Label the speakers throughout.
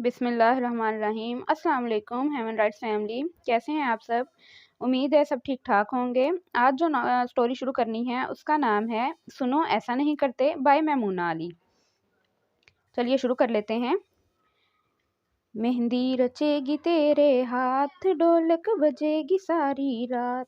Speaker 1: बिस्मिल्लाहिर्रहमानिर्रहीम। अस्सलाम वालेकुम ह्यूमन राइट्स फैमिली, कैसे हैं आप सब। उम्मीद है सब ठीक ठाक होंगे। आज जो स्टोरी शुरू करनी है उसका नाम है सुनो ऐसा नहीं करते बाय मैमूना अली। चलिए शुरू कर लेते हैं। मेहंदी रचेगी तेरे हाथ, ढोलक बजेगी सारी रात।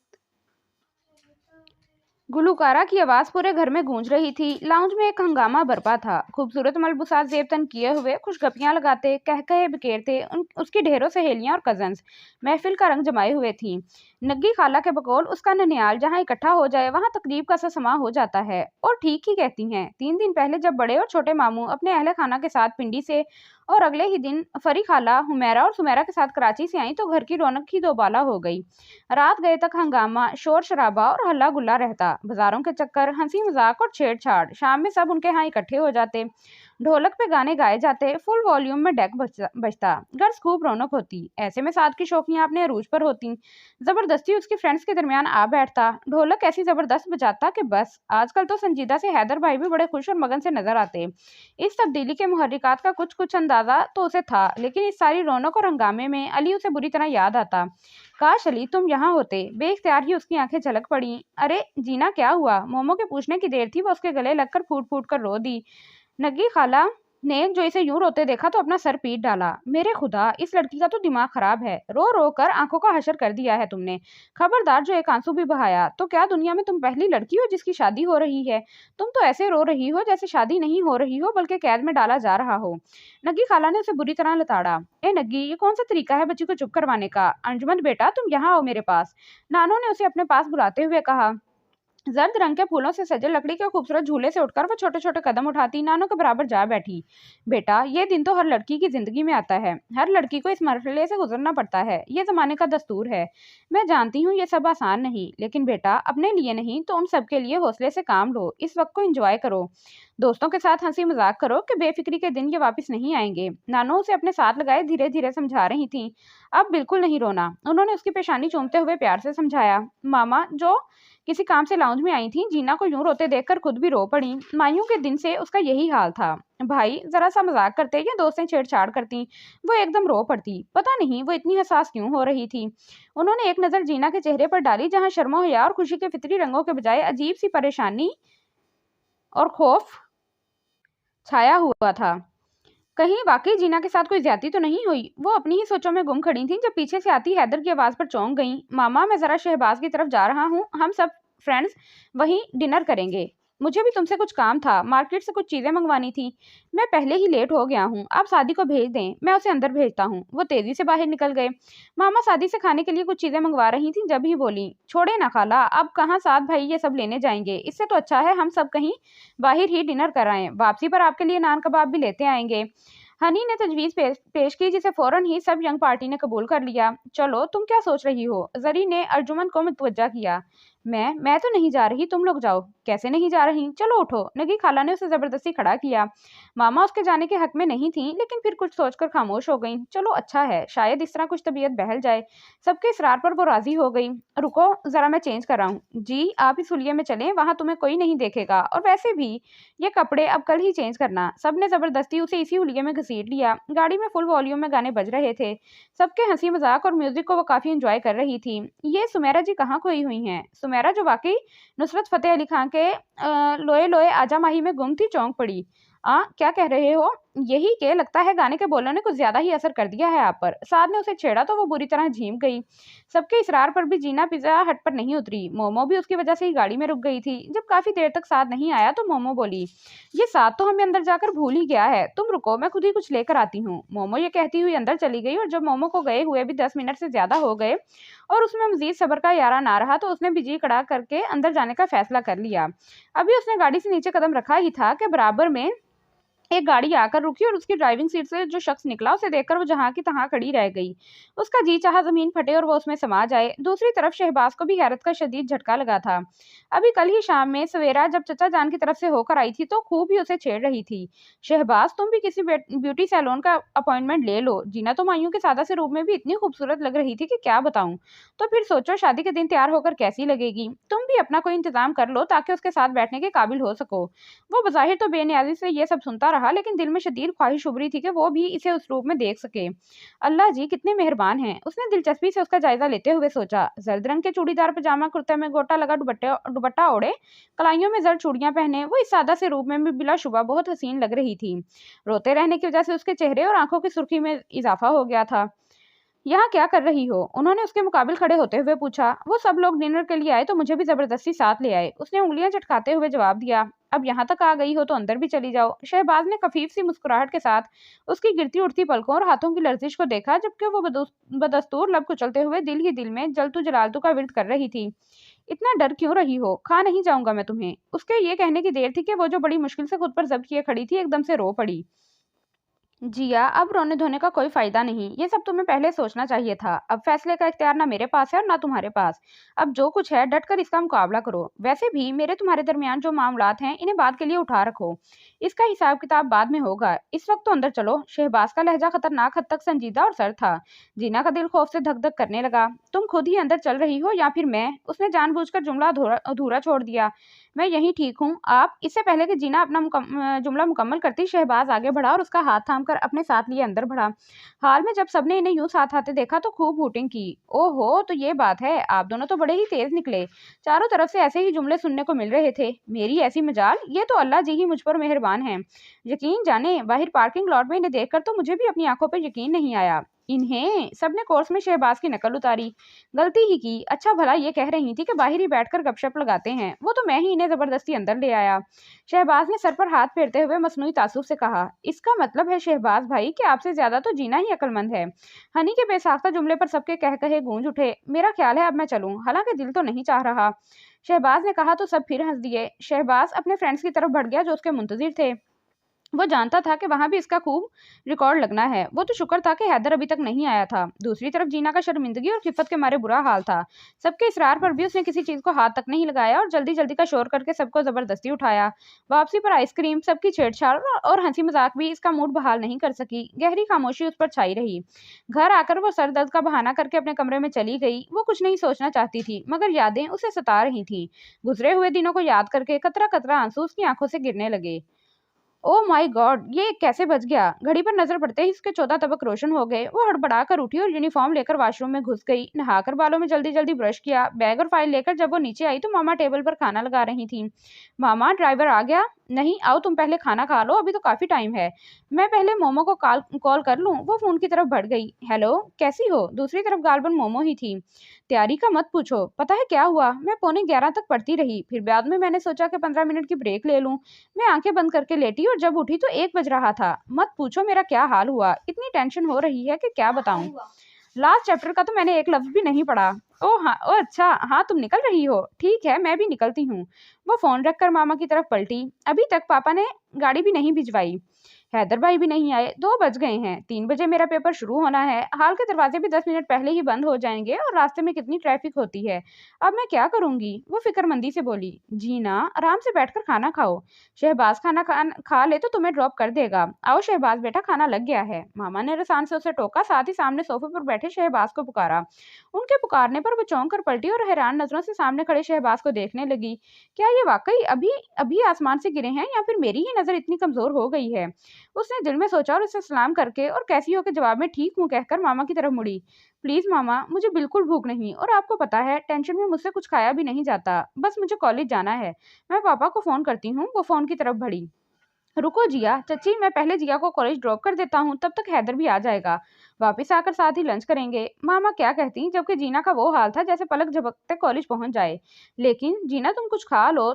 Speaker 1: गुलूकारा की आवाज पूरे घर में गूंज रही थी। लाउंज में एक हंगामा बरपा था। खूबसूरत मलबूसात जेबतन किए हुए खुशगपियां लगाते, कह कहे बिखेरते उसकी ढेरों सहेलियां और कजन्स महफिल का रंग जमाए हुए थीं। नग्गी खाला के बकौल उसका ननियाल जहां इकट्ठा हो जाए वहां तकरीब का सा समा हो जाता है। और ठीक ही कहती हैं। 3 दिन पहले जब बड़े और छोटे मामू अपने अहले खाना के साथ पिंडी से और अगले ही दिन फरी खाला हुमैरा और सुमेरा के साथ कराची से आई तो घर की रौनक ही दोबाला हो गई। रात गए तक हंगामा, शोर शराबा और हल्ला गुल्ला रहता। बाजारों के चक्कर, हंसी मजाक और छेड़छाड़। शाम में सब उनके यहाँ इकट्ठे हो जाते। ढोलक पे गाने गाए जाते, फुल वॉल्यूम में डेक बजता। गर्ल्स खूब रौनक होती। ऐसे में साथ की शौकियां अपने अरूज पर होती। जबरदस्ती उसकी फ्रेंड्स के दरमियान आ बैठता। ढोलक ऐसी जबरदस्त बजाता कि बस। आजकल तो संजीदा से हैदर भाई भी बड़े खुश और मगन से नजर आते। इस तब्दीली के मुहर्रिकात का कुछ कुछ अंदाजा तो उसे था, लेकिन इस सारी रौनक और हंगामे में अली उसे बुरी तरह याद आता। काश अली तुम यहाँ होते। बेइख्तियार ही उसकी आंखें झलक पड़ी। अरे जीना क्या हुआ, मोमो के पूछने की देर थी, वो उसके गले लगकर फूट फूट कर रो दी। नग्गी खाला ने जो इसे यूं रोते देखा तो अपना सर पीट डाला। मेरे खुदा, इस लड़की का तो दिमाग खराब है। रो रो कर आंखों का हशर कर दिया है तुमने। खबरदार जो एक आंसू भी बहाया तो क्या दुनिया में तुम पहली लड़की हो जिसकी शादी हो रही है। तुम तो ऐसे रो रही हो जैसे शादी नहीं हो रही हो बल्कि कैद में डाला जा रहा हो। नग्गी खाला ने उसे बुरी तरह लताड़ा। ए नग्गी, ये कौन सा तरीका है बच्ची को चुप करवाने का। अंजुमन बेटा तुम यहाँ आओ मेरे पास। नानो ने उसे अपने पास बुलाते हुए कहा। जर्द रंग के फूलों से सजे लकड़ी के खूबसूरत झूले से उठकर वो छोटे छोटे कदम उठाती नानो के बराबर जा बैठी। बेटा, ये दिन तो हर लड़की की जिंदगी में आता है। हर लड़की को इस मरहले से गुजरना पड़ता है। ये जमाने का दस्तूर है। मैं जानती हूँ ये सब आसान नहीं, लेकिन बेटा अपने लिए नहीं तो उन सबके लिए हौसले से काम लो। इस वक्त को एंजॉय करो। दोस्तों के साथ हंसी मजाक करो कि बेफिक्री के दिन ये वापस नहीं आएंगे। नानो उसे अपने साथ लगाए धीरे धीरे समझा रही थी। अब बिल्कुल नहीं रोना। उन्होंने उसकी पेशानी चूमते हुए प्यार से समझाया। मामा जो किसी काम से लाउंज में आई थी, जीना को यूं रोते देखकर खुद भी रो पड़ी। मायूं के दिन से उसका यही हाल था। भाई जरा सा मजाक करते या दोस्तें छेड़छाड़ करती, वो एकदम रो पड़ती। पता नहीं वो इतनी हसास क्यों हो रही थी। उन्होंने एक नजर जीना के चेहरे पर डाली जहां शर्मो हया और खुशी के फितरी रंगों के बजाय अजीब सी परेशानी और खौफ छाया हुआ था। कहीं वाकई जीना के साथ कोई ज्यादती तो नहीं हुई। वो अपनी ही सोचों में गुम खड़ी थी जब पीछे से आती हैदर की आवाज पर चौंक गई। मामा मैं जरा शहबाज की तरफ जा रहा हूँ, हम सब फ्रेंड्स वहीं डिनर करेंगे। मुझे भी तुमसे कुछ काम था, मार्केट से कुछ चीजें मंगवानी थी। मैं पहले ही लेट हो गया हूँ, आप सादी को भेज दें, मैं उसे अंदर भेजता हूँ। वो तेजी से बाहर निकल गए। मामा सादी से खाने के लिए कुछ चीजें मंगवा रही थी जब ही बोली, छोड़े ना खाला, अब कहाँ साथ भाई ये सब लेने जाएंगे। इससे तो अच्छा है हम सब कहीं बाहर ही डिनर कराएं। वापसी पर आपके लिए नान कबाब भी लेते आएंगे। हनी ने तजवीज पेश की जिसे फौरन ही सब यंग पार्टी ने कबूल कर लिया। चलो तुम क्या सोच रही हो। जरी ने अर्जुमन को मुतवज्जा किया। मैं तो नहीं जा रही, तुम लोग जाओ। कैसे नहीं जा रही, चलो उठो। नगी खाला ने उसे जबरदस्ती खड़ा किया। मामा उसके जाने के हक में नहीं थी, लेकिन फिर कुछ सोचकर खामोश हो गई। चलो अच्छा है, शायद इस तरह कुछ तबीयत बहल जाए। सबके इसरार पर वो राजी हो गई। रुको जरा मैं चेंज कर रहा हूँ। जी आप इस हुलिये में चलें, वहां तुम्हें कोई नहीं देखेगा, और वैसे भी ये कपड़े अब कल ही चेंज करना। सबने जबरदस्ती उसे इसी हुलिये में घसीट लिया। गाड़ी में फुल वॉल्यूम में गाने बज रहे थे। सबके हंसी मजाक और म्यूजिक को वो काफी एंजॉय कर रही थी। ये सुमेरा जी कहाँ खोई हुई हैं। सुमेरा जो वाकई नुसरत फतेह अली खान के लोए लोए आजा माही में गुम थी, चौंक पड़ी। क्या कह रहे हो। यही के लगता है गाने के बोलों ने कुछ ज्यादा ही असर कर दिया है आप पर। साद ने उसे छेड़ा तो वो बुरी तरह झीम गई। सबके इसरार पर भी जीना पिज्जा हट पर नहीं उतरी। मोमो भी उसकी वजह से ही गाड़ी में रुक गई थी। जब काफी देर तक साद नहीं आया तो मोमो बोली, ये साद तो हमें अंदर जाकर भूल ही गया है, तुम रुको मैं खुद ही कुछ लेकर आती हूँ। मोमो ये कहती हुई अंदर चली गई और जब मोमो को गए हुए भी 10 मिनट से ज्यादा हो गए और उसमें मजीद सब्र का यारा ना रहा तो उसने बिजली कड़ा करके अंदर जाने का फैसला कर लिया। अभी उसने गाड़ी से नीचे कदम रखा ही था कि बराबर में एक गाड़ी आकर रुकी और उसकी ड्राइविंग सीट से जो शख्स निकला उसे देखकर वो जहां की तहां खड़ी रह गई। उसका जी चाहा जमीन फटे और वो उसमें समा जाए। दूसरी तरफ शहबाज को भी हैरत का शदीद झटका लगा था। अभी कल ही शाम में सवेरा जब चचा जान की तरफ से होकर आई थी तो खूब ही उसे छेड़ रही थी। शहबाज तुम भी किसी ब्यूटी सैलून का अपॉइंटमेंट ले लो। जीना तो मायूं के सादा से रूप में भी इतनी खूबसूरत लग रही थी कि क्या बताऊं। तो फिर सोचो शादी के दिन तैयार होकर कैसी लगेगी। तुम भी अपना कोई इंतजाम कर लो ताकि उसके साथ बैठने के काबिल हो सको। वो बज़ाहिर तो बेनियाजी से ये सब सुनता रहा, लेकिन दिल में शदीद ख्वाहिश उभरी थी कि वो भी इसे उस रूप में देख सके। अल्लाह जी कितने मेहरबान हैं। उसने दिलचस्पी से उसका जायजा लेते हुए सोचा। जर्द रंग के चूड़ीदार पजामा कुर्ते में गोटा लगा दुपट्टा ओढ़े, कलाइयों में जर्द चूड़ियां पहने, वो इस सादा से रूप में भी बिलाशुबा बहुत हसीन लग रही थी। रोते रहने की वजह से उसके चेहरे और आंखों की सुर्खी में इजाफा हो गया था। यहाँ क्या कर रही हो? उन्होंने उसके मुकाबिल खड़े होते हुए पूछा। वो सब लोग डिनर के लिए आए तो मुझे भी जबरदस्ती साथ ले आए, उसने उंगलियां चटकाते हुए जवाब दिया। अब यहाँ तक आ गई हो तो अंदर भी चली जाओ। शहबाज ने खफीफ सी मुस्कुराहट के साथ उसकी गिरती उठती पलकों और हाथों की लर्जिश को देखा, जबकि वो बदस्तूर लब कुचलते हुए दिल ही दिल में जलतू जलालतू का विर्द कर रही थी। इतना डर क्यों रही हो? खा नहीं जाऊंगा मैं तुम्हें। उसके ये कहने की देर थी कि वो जो बड़ी मुश्किल से खुद पर जब्त किए खड़ी थी, एकदम से रो पड़ी। जिया, अब रोने धोने का कोई फायदा नहीं, ये सब तुम्हें पहले सोचना चाहिए था। अब फैसले का इख्तियार ना मेरे पास है और ना तुम्हारे पास। अब जो कुछ है डट कर इसका मुकाबला करो। वैसे भी मेरे तुम्हारे दरमियान जो मामलात हैं, इन्हें बात के लिए उठा रखो। इसका हिसाब किताब बाद में होगा। इस वक्त तो अंदर चलो। शहबाज का लहजा खतरनाक हद तक संजीदा और सर था। जीना का दिल खौफ से धक धक करने लगा। तुम खुद ही अंदर चल रही हो या फिर मैं? उसने जानबूझकर जुमला अधूरा छोड़ दिया। मैं यही ठीक हूँ। आप? इससे पहले कि जीना अपना जुमला मुकम्मल करती, शहबाज आगे बढ़ा और उसका हाथ थामकर अपने साथ लिए अंदर बढ़ा। हाल में जब सबने इन्हें यूं साथ आते देखा तो खूब हूटिंग की। ओहो, तो ये बात है। आप दोनों तो बड़े ही तेज निकले। चारों तरफ से ऐसे ही जुमले सुनने को मिल रहे थे। मेरी ऐसी मजाल, ये तो अल्लाह जी ही मुझ पर मेहरबान है। यकीन जाने बाहर पार्किंग लॉट में इन्हें देखकर तो मुझे भी अपनी आंखों पर यकीन नहीं आया। इन्हें सबने कोर्स में शहबाज की नकल उतारी। गलती ही की। अच्छा भला ये कह रही थी कि बाहर ही बैठकर गपशप लगाते हैं, वो तो मैं ही इन्हें जबरदस्ती अंदर ले आया। शहबाज ने सर पर हाथ फेरते हुए मसनूई तासुब से कहा। इसका मतलब है शहबाज भाई कि आपसे ज्यादा तो जीना ही अक्लमंद है। हनी के बेसाख्ता जुमले पर सबके कह कहे गूंज उठे। मेरा ख्याल है अब मैं चलूं, हालांकि दिल तो नहीं चाह रहा। शहबाज ने कहा तो सब फिर हंस दिए। शहबाज अपने फ्रेंड्स की तरफ बढ़ गया जो उसके मुंतजिर थे। वो जानता था कि वहां भी इसका खूब रिकॉर्ड लगना है। वो तो शुक्र था कि हैदर अभी तक नहीं आया था। दूसरी तरफ जीना का शर्मिंदगी और खिफत के मारे बुरा हाल था। सबके इसरार पर भी उसने किसी चीज को हाथ तक नहीं लगाया और जल्दी जल्दी का शोर करके सबको जबरदस्ती उठाया। वापसी पर आइसक्रीम, सबकी छेड़छाड़ और हंसी मजाक भी इसका मूड बहाल नहीं कर सकी। गहरी खामोशी उस पर छाई रही। घर आकर वो सर दर्द का बहाना करके अपने कमरे में चली गई। वो कुछ नहीं सोचना चाहती थी, मगर यादें उसे सता रही थी। गुजरे हुए दिनों को याद करके कतरा कतरा आंसू उसकी आंखों से गिरने लगे। ओह माय गॉड, ये कैसे बच गया? घड़ी पर नजर पड़ते ही उसके 14 तबक रोशन हो गए। वो हड़बड़ाकर उठी और यूनिफॉर्म लेकर वॉशरूम में घुस गई। नहाकर बालों में जल्दी जल्दी ब्रश किया। बैग और फाइल लेकर जब वो नीचे आई तो मामा टेबल पर खाना लगा रही थी। मामा, ड्राइवर आ गया? नहीं, आओ तुम पहले खाना खा लो, अभी तो काफी टाइम है। मैं पहले मोमो को कॉल कर लूं? वो फोन की तरफ बढ़ गई। हेलो, कैसी हो? दूसरी तरफ गालबन मोमो ही थी। तैयारी का मत पूछो। पता है क्या हुआ? मैं पौने 11 तक पढ़ती रही, फिर बाद में मैंने सोचा कि 15 मिनट की ब्रेक ले लूं। मैं आंखें बंद करके लेटी और जब उठी तो 1 बज रहा था। मत पूछो मेरा क्या हाल हुआ। इतनी टेंशन हो रही है कि क्या बताऊं। लास्ट चैप्टर का तो मैंने एक लफ्ज भी नहीं पढ़ा। ओ हाँ, ओ अच्छा, हाँ तुम निकल रही हो। ठीक है, मैं भी निकलती हूँ। वो फोन रखकर मामा की तरफ पलटी। अभी तक पापा ने गाड़ी भी नहीं भिजवाई। हैदर भाई भी नहीं आए। 2 बज गए हैं। 3 बजे मेरा पेपर शुरू होना है। हाल के दरवाजे भी 10 मिनट पहले ही बंद हो जाएंगे और रास्ते में कितनी ट्रैफिक होती है। अब मैं क्या करूंगी? वो फिक्रमंदी से बोली। जीना, आराम से बैठकर खाना खाओ। शहबाज खा ले तो तुम्हें ड्रॉप कर देगा। आओ शहबाज बेटा, खाना लग गया है। मामा ने रसान से उसे टोका, साथ ही सामने सोफे पर बैठे शहबाज को पुकारा। उनके पुकारने पर वो चौंक कर पलटी और हैरान नजरों से सामने खड़े शहबाज को देखने लगी। क्या ये वाकई अभी अभी आसमान से गिरे हैं या फिर मेरी ही नजर इतनी कमजोर हो गई है? उसने दिल में सोचा और उसे सलाम करके और कैसी हो के जवाब में ठीक हूँ कहकर मामा की तरफ मुड़ी। प्लीज मामा, मुझे बिल्कुल भूख नहीं, और आपको पता है टेंशन में मुझसे कुछ खाया भी नहीं जाता। बस मुझे कॉलेज जाना है। मैं पापा को फोन करती हूँ। वो फोन की तरफ बढ़ी। रुको जिया चची, मैं पहले जिया को कॉलेज ड्रॉप कर देता हूँ, तब तक हैदर भी आ जाएगा। वापिस आकर साथ ही लंच करेंगे। मामा क्या कहती, जबकि जीना का वो हाल था जैसे पलक झपकते कॉलेज पहुंच जाए। लेकिन जीना, तुम कुछ खा लो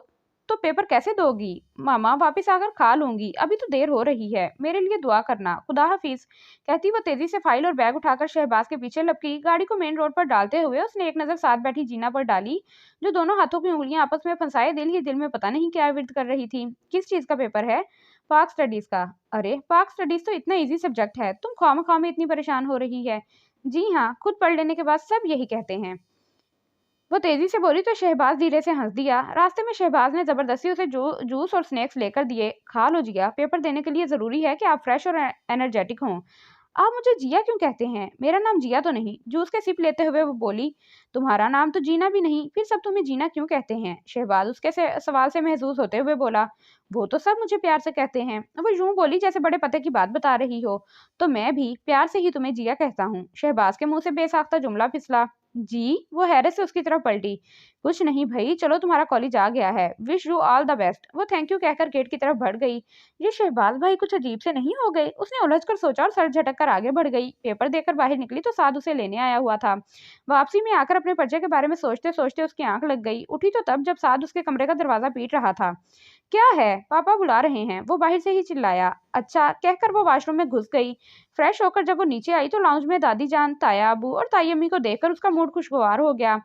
Speaker 1: तो पेपर कैसे दोगी? मामा, वापिस आकर खा लूंगी, अभी तो देर हो रही है। मेरे लिए दुआ करना। खुदा हाफिज। कहती वो तेजी से फाइल और बैग उठाकर शहबाज के पीछे लपकी। गाड़ी को मेन रोड पर डालते हुए उसने एक नजर साथ बैठी जीना पर डाली, जो दोनों हाथों की उंगलियां आपस में फंसाए दिल ही दिल में पता नहीं क्या विर्द कर रही थी। किस चीज का पेपर है? पाक स्टडीज का। अरे, पाक स्टडीज तो इतना इजी सब्जेक्ट है, तुम खामखा में इतनी परेशान हो रही है। जी हाँ, खुद पढ़ लेने के बाद सब यही कहते हैं। वो तेजी से बोली तो शहबाज धीरे से हंस दिया। रास्ते में शहबाज ने जबरदस्ती उसे जूस और स्नैक्स लेकर दिए। खा लो जिया, पेपर देने के लिए जरूरी है कि आप फ्रेश और एनर्जेटिक हों। आप मुझे जिया क्यों कहते हैं? मेरा नाम जिया तो नहीं। जूस के सिप लेते हुए वो बोली। तुम्हारा नाम तो जीना भी नहीं, फिर सब तुम्हें जीना क्यों कहते हैं? शहबाज उसके सवाल से महसूस होते हुए बोला। वो तो सब मुझे प्यार से कहते हैं। वो यूं बोली जैसे बड़े पते की बात बता रही हो। तो मैं भी प्यार से ही तुम्हें जिया कहता हूँ। शहबाज के मुंह से बेसाख्ता जुमला फिसला। जी? वो हैरत से उसकी तरफ पलटी। कुछ नहीं भाई, चलो तुम्हारा कॉलेज आ गया है। Wish you all the best. वो थैंक यू कहकर गेट की तरफ बढ़ गई। ये शहबाज भाई कुछ अजीब से नहीं हो गए? उसने उलझ कर सोचा और सर झटक कर आगे बढ़ गई। पेपर देकर बाहर निकली तो साद उसे लेने आया हुआ था। वापसी में आकर अपने पर्चे के बारे में सोचते सोचते उसकी आंख लग गई। उठी तो तब जब साद उसके कमरे का दरवाजा पीट रहा था। क्या है? पापा बुला रहे हैं, वो बाहर से ही चिल्लाया। अच्छा कहकर वो वॉशरूम में घुस गई। फ्रेश होकर जब वो नीचे आई तो लाउंज में दादी जान, ताया अबू और ताई अम्मी को देखकर उसका मूड खुशगवार हो गया।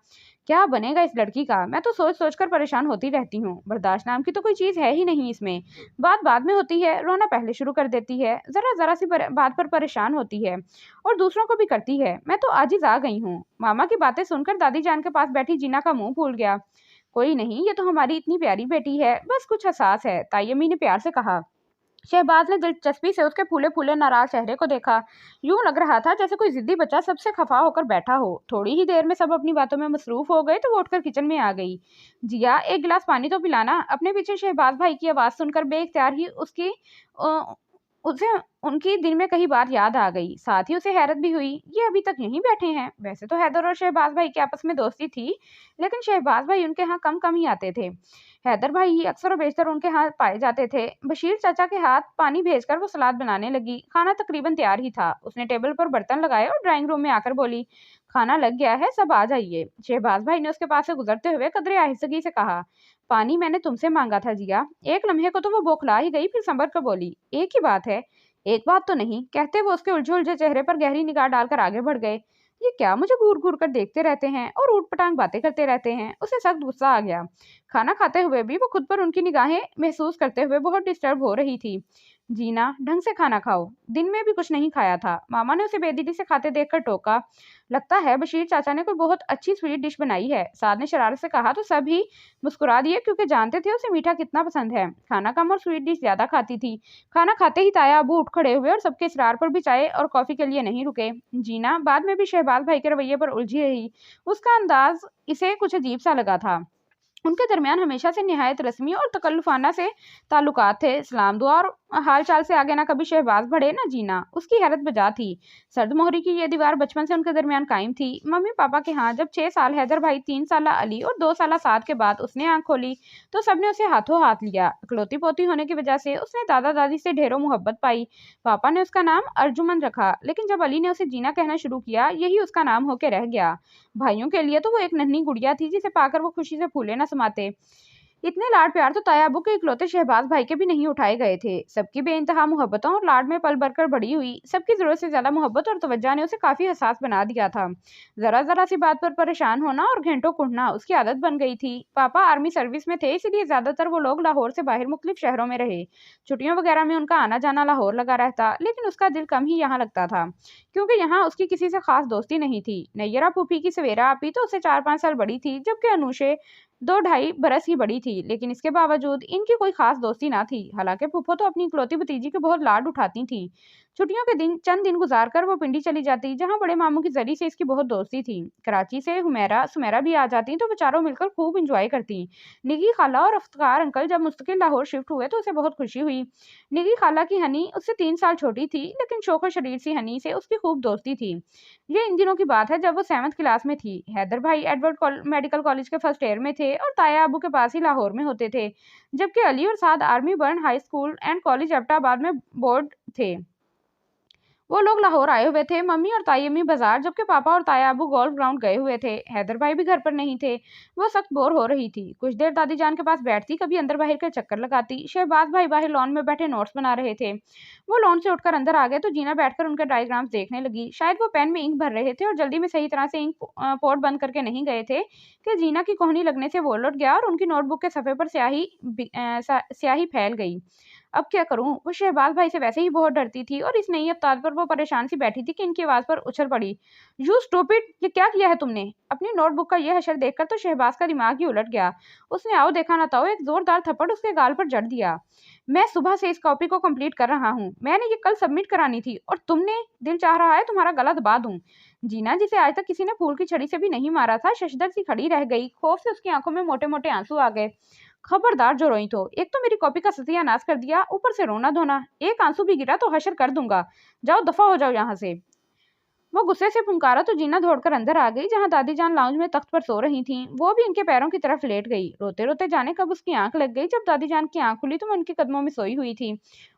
Speaker 1: क्या बनेगा इस लड़की का? मैं तो सोच सोच कर परेशान होती रहती हूँ। बर्दाश्त नाम की तो कोई चीज है ही नहीं इसमें। बात बाद में होती है, रोना पहले शुरू कर देती है। जरा जरा सी बात पर परेशान होती है और दूसरों को भी करती है। मैं तो आजिज आ गई हूँ। मामा की बातें सुनकर दादी जान के पास बैठी जीना का मुंह फूल गया। कोई नहीं, ये तो हमारी इतनी प्यारी बेटी है, बस कुछ हसास है, ताई अम्मी ने प्यार से कहा। शहबाज ने दिलचस्पी से उसके फूले फूले नाराज चेहरे को देखा। यूं लग रहा था जैसे कोई जिद्दी बच्चा सबसे खफा होकर बैठा हो। थोड़ी ही देर में सब अपनी बातों में मसरूफ हो गए तो वो उठकर किचन में आ गई। जिया, एक गिलास पानी तो पिलाना। अपने पीछे शहबाज भाई की आवाज सुनकर बेख्तियार ही उसे उनकी दिन में कई बार याद आ गई। साथ ही उसे हैरत भी हुई, ये अभी तक यहीं बैठे हैं। वैसे तो हैदर और शहबाज भाई की आपस में दोस्ती थी, लेकिन शहबाज भाई उनके यहाँ कम कम ही आते थे। हैदर भाई ही अक्सर और बेशतर उनके हाथ पाए जाते थे। बशीर चाचा के हाथ पानी भेजकर वो सलाद बनाने लगी। खाना तकरीबन तैयार ही था। उसने टेबल पर बर्तन लगाए और ड्राइंग रूम में आकर बोली, खाना लग गया है, सब आ जाइए। शहबाज भाई ने उसके पास से गुजरते हुए कदरे आहिस्तगी से कहा, पानी मैंने तुमसे मांगा था जिया। एक लम्हे को तो वो बौखला ही गई, फिर संभल कर बोली, एक ही बात है। एक बात तो नहीं, कहते वो उसके उलझे उलझे चेहरे पर गहरी निगाह डालकर आगे बढ़ गए। ये क्या मुझे घूर घूर कर देखते रहते हैं और ऊट पटांग बातें करते रहते हैं? उसे सख्त गुस्सा आ गया। खाना खाते हुए भी वो खुद पर उनकी निगाहें महसूस करते हुए बहुत डिस्टर्ब हो रही थी। जीना, ढंग से खाना खाओ। दिन में भी कुछ नहीं खाया था। मामा ने उसे बेदिली से खाते देखकर टोका। लगता है बशीर चाचा ने कोई बहुत अच्छी स्वीट डिश बनाई है, साद ने शरारत से कहा तो सभी मुस्कुरा दिए क्योंकि जानते थे उसे मीठा कितना पसंद है। खाना कम और स्वीट डिश ज्यादा खाती थी। खाना खाते ही ताया अबू उठ खड़े हुए और सबके इसरार पर भी चाय और कॉफी के लिए नहीं रुके। जीना बाद में भी शहबाज भाई के रवैये पर उलझी रही। उसका अंदाज इसे कुछ अजीब सा लगा था। उनके दरमियान हमेशा से निहायत रस्मी और तकल्लुफाना से ताल्लुकात थे। सलाम दुआ और हाल चाल से आगे ना कभी शहबाज बढ़े ना जीना। उसकी हैरत बजा थी। सर्द मोहरी की ये दीवार बचपन से उनके दरमियान कायम थी। मम्मी पापा के यहाँ जब 6 साल हैदर भाई, 3 साल अली और 2 साल साद के बाद उसने आंख खोली तो सबने उसे हाथों हाथ लिया। इकलौती पोती होने की वजह से उसने दादा दादी से ढेरों मोहब्बत पाई। पापा ने उसका नाम अर्जुमन रखा, लेकिन जब अली ने उसे जीना कहना शुरू किया यही उसका नाम होके रह गया। भाइयों के लिए तो वो एक नन्ही गुड़िया थी जिसे पाकर वो खुशी से फूले न समाते। इतने लाड प्यार तो ताया अबू के इकलौते शहबाज भाई के भी नहीं उठाए गए थे। सबकी बेइंतहा मोहब्बतों और लाड में पल भरकर बड़ी हुई। सबकी जरूरत से ज्यादा मोहब्बत और तवज्जो ने उसे काफी हसास बना दिया था। जरा जरा सी बात पर परेशान होना और घंटों कुढ़ना उसकी आदत बन गई थी। पापा आर्मी सर्विस में थे, इसलिए ज्यादातर वो लोग लाहौर से बाहर मुख्तलिफ शहरों में रहे। छुट्टियों वगैरह में उनका आना जाना लाहौर लगा रहता, लेकिन उसका दिल कम ही यहाँ लगता था, क्योंकि यहाँ उसकी किसी से खास दोस्ती नहीं थी। नैयरा फूफी की सवेरा आपी तो उससे 4-5 साल बड़ी थी, जबकि अनुषे 2-2.5 बरस ही बड़ी थी, लेकिन इसके बावजूद इनकी कोई खास दोस्ती ना थी। हालांकि फूफो तो अपनी इकलौती भतीजी के बहुत लाड उठाती थी। छुट्टियों के दिन चंद दिन गुजार कर वो पिंडी चली जाती, जहाँ बड़े मामू की जरी से इसकी बहुत दोस्ती थी। कराची से हुमैरा सुमेरा भी आ जाती तो वो चारों मिलकर खूब इंजॉय करती। निगी खाला और अफ्तार अंकल जब मुस्तकिल लाहौर शिफ्ट हुए तो उसे बहुत खुशी हुई। निगी खाला की हनी उससे 3 साल छोटी थी, लेकिन शोखो शरीर सी हनी से उसकी खूब दोस्ती थी। ये इन दिनों की बात है जब वो 7th क्लास में थी। हैदर भाई एडवर्ड मेडिकल कॉलेज के फर्स्ट ईयर में थे और ताया अबू के पास ही लाहौर में होते थे, जबकि अली और Saad army burn high school and college Abbottabad में बोर्ड थे। वो लोग लाहौर आए हुए थे। मम्मी और ताई अम्मी बाजार, जबकि पापा और ताया अबू गोल्फ ग्राउंड गए हुए थे। हैदर भाई भी घर पर नहीं थे। वो सख्त बोर हो रही थी। कुछ देर दादी जान के पास बैठती, कभी अंदर बाहर के चक्कर लगाती। शहबाज भाई बाहर लॉन में बैठे नोट्स बना रहे थे। वो लॉन से उठकर अंदर आ गए तो जीना बैठकर उनके डायग्राम्स देखने लगी। शायद वो पेन में इंक भर रहे थे और जल्दी में सही तरह से इंक पोर्ट बंद करके नहीं गए थे कि जीना की कोहनी लगने से वो लौट गया और उनकी नोटबुक के सफ़े पर स्याही फैल गई। अब क्या करूं? वो शहबाज भाई से वैसे ही बहुत डरती थी और इस नई अवतार पर वो परेशान सी बैठी थी कि इनकी आवाज पर उछल पड़ी। You stupid! ये क्या किया है तुमने? अपनी नोटबुक का यह हशर देखकर तो शहबाज का दिमाग ही उलट गया। उसने आओ देखा ना ताओ एक जोरदार थप्पड़ उसके गाल पर जड़ दिया। मैं सुबह से इस कॉपी को कंप्लीट कर रहा हूँ। मैंने ये कल सबमिट करानी थी और तुमने? दिल चाह रहा है तुम्हारा गला दबा दूं। जीना, जिसे आज तक किसी ने फूल की छड़ी से भी नहीं मारा था, शशदर सी खड़ी रह गई। खौफ से उसकी आंखों में मोटे मोटे आंसू आ गए। खबरदार जो रोई तो एक तो मेरी कॉपी का सत्यानाश कर दिया, ऊपर से रोना धोना। एक आंसू भी गिरा तो हशर कर दूंगा। जाओ दफा हो जाओ यहाँ से। वो गुस्से से फुंकारा तो जीना दौड़कर अंदर आ गई, जहां दादी जान लाउंज में तख्त पर सो रही थीं। वो भी इनके पैरों की तरफ लेट गई। रोते रोते जाने कब उसकी आंख लग गई। जब दादी जान की आंख खुली तो वो उनके कदमों में सोई हुई थी।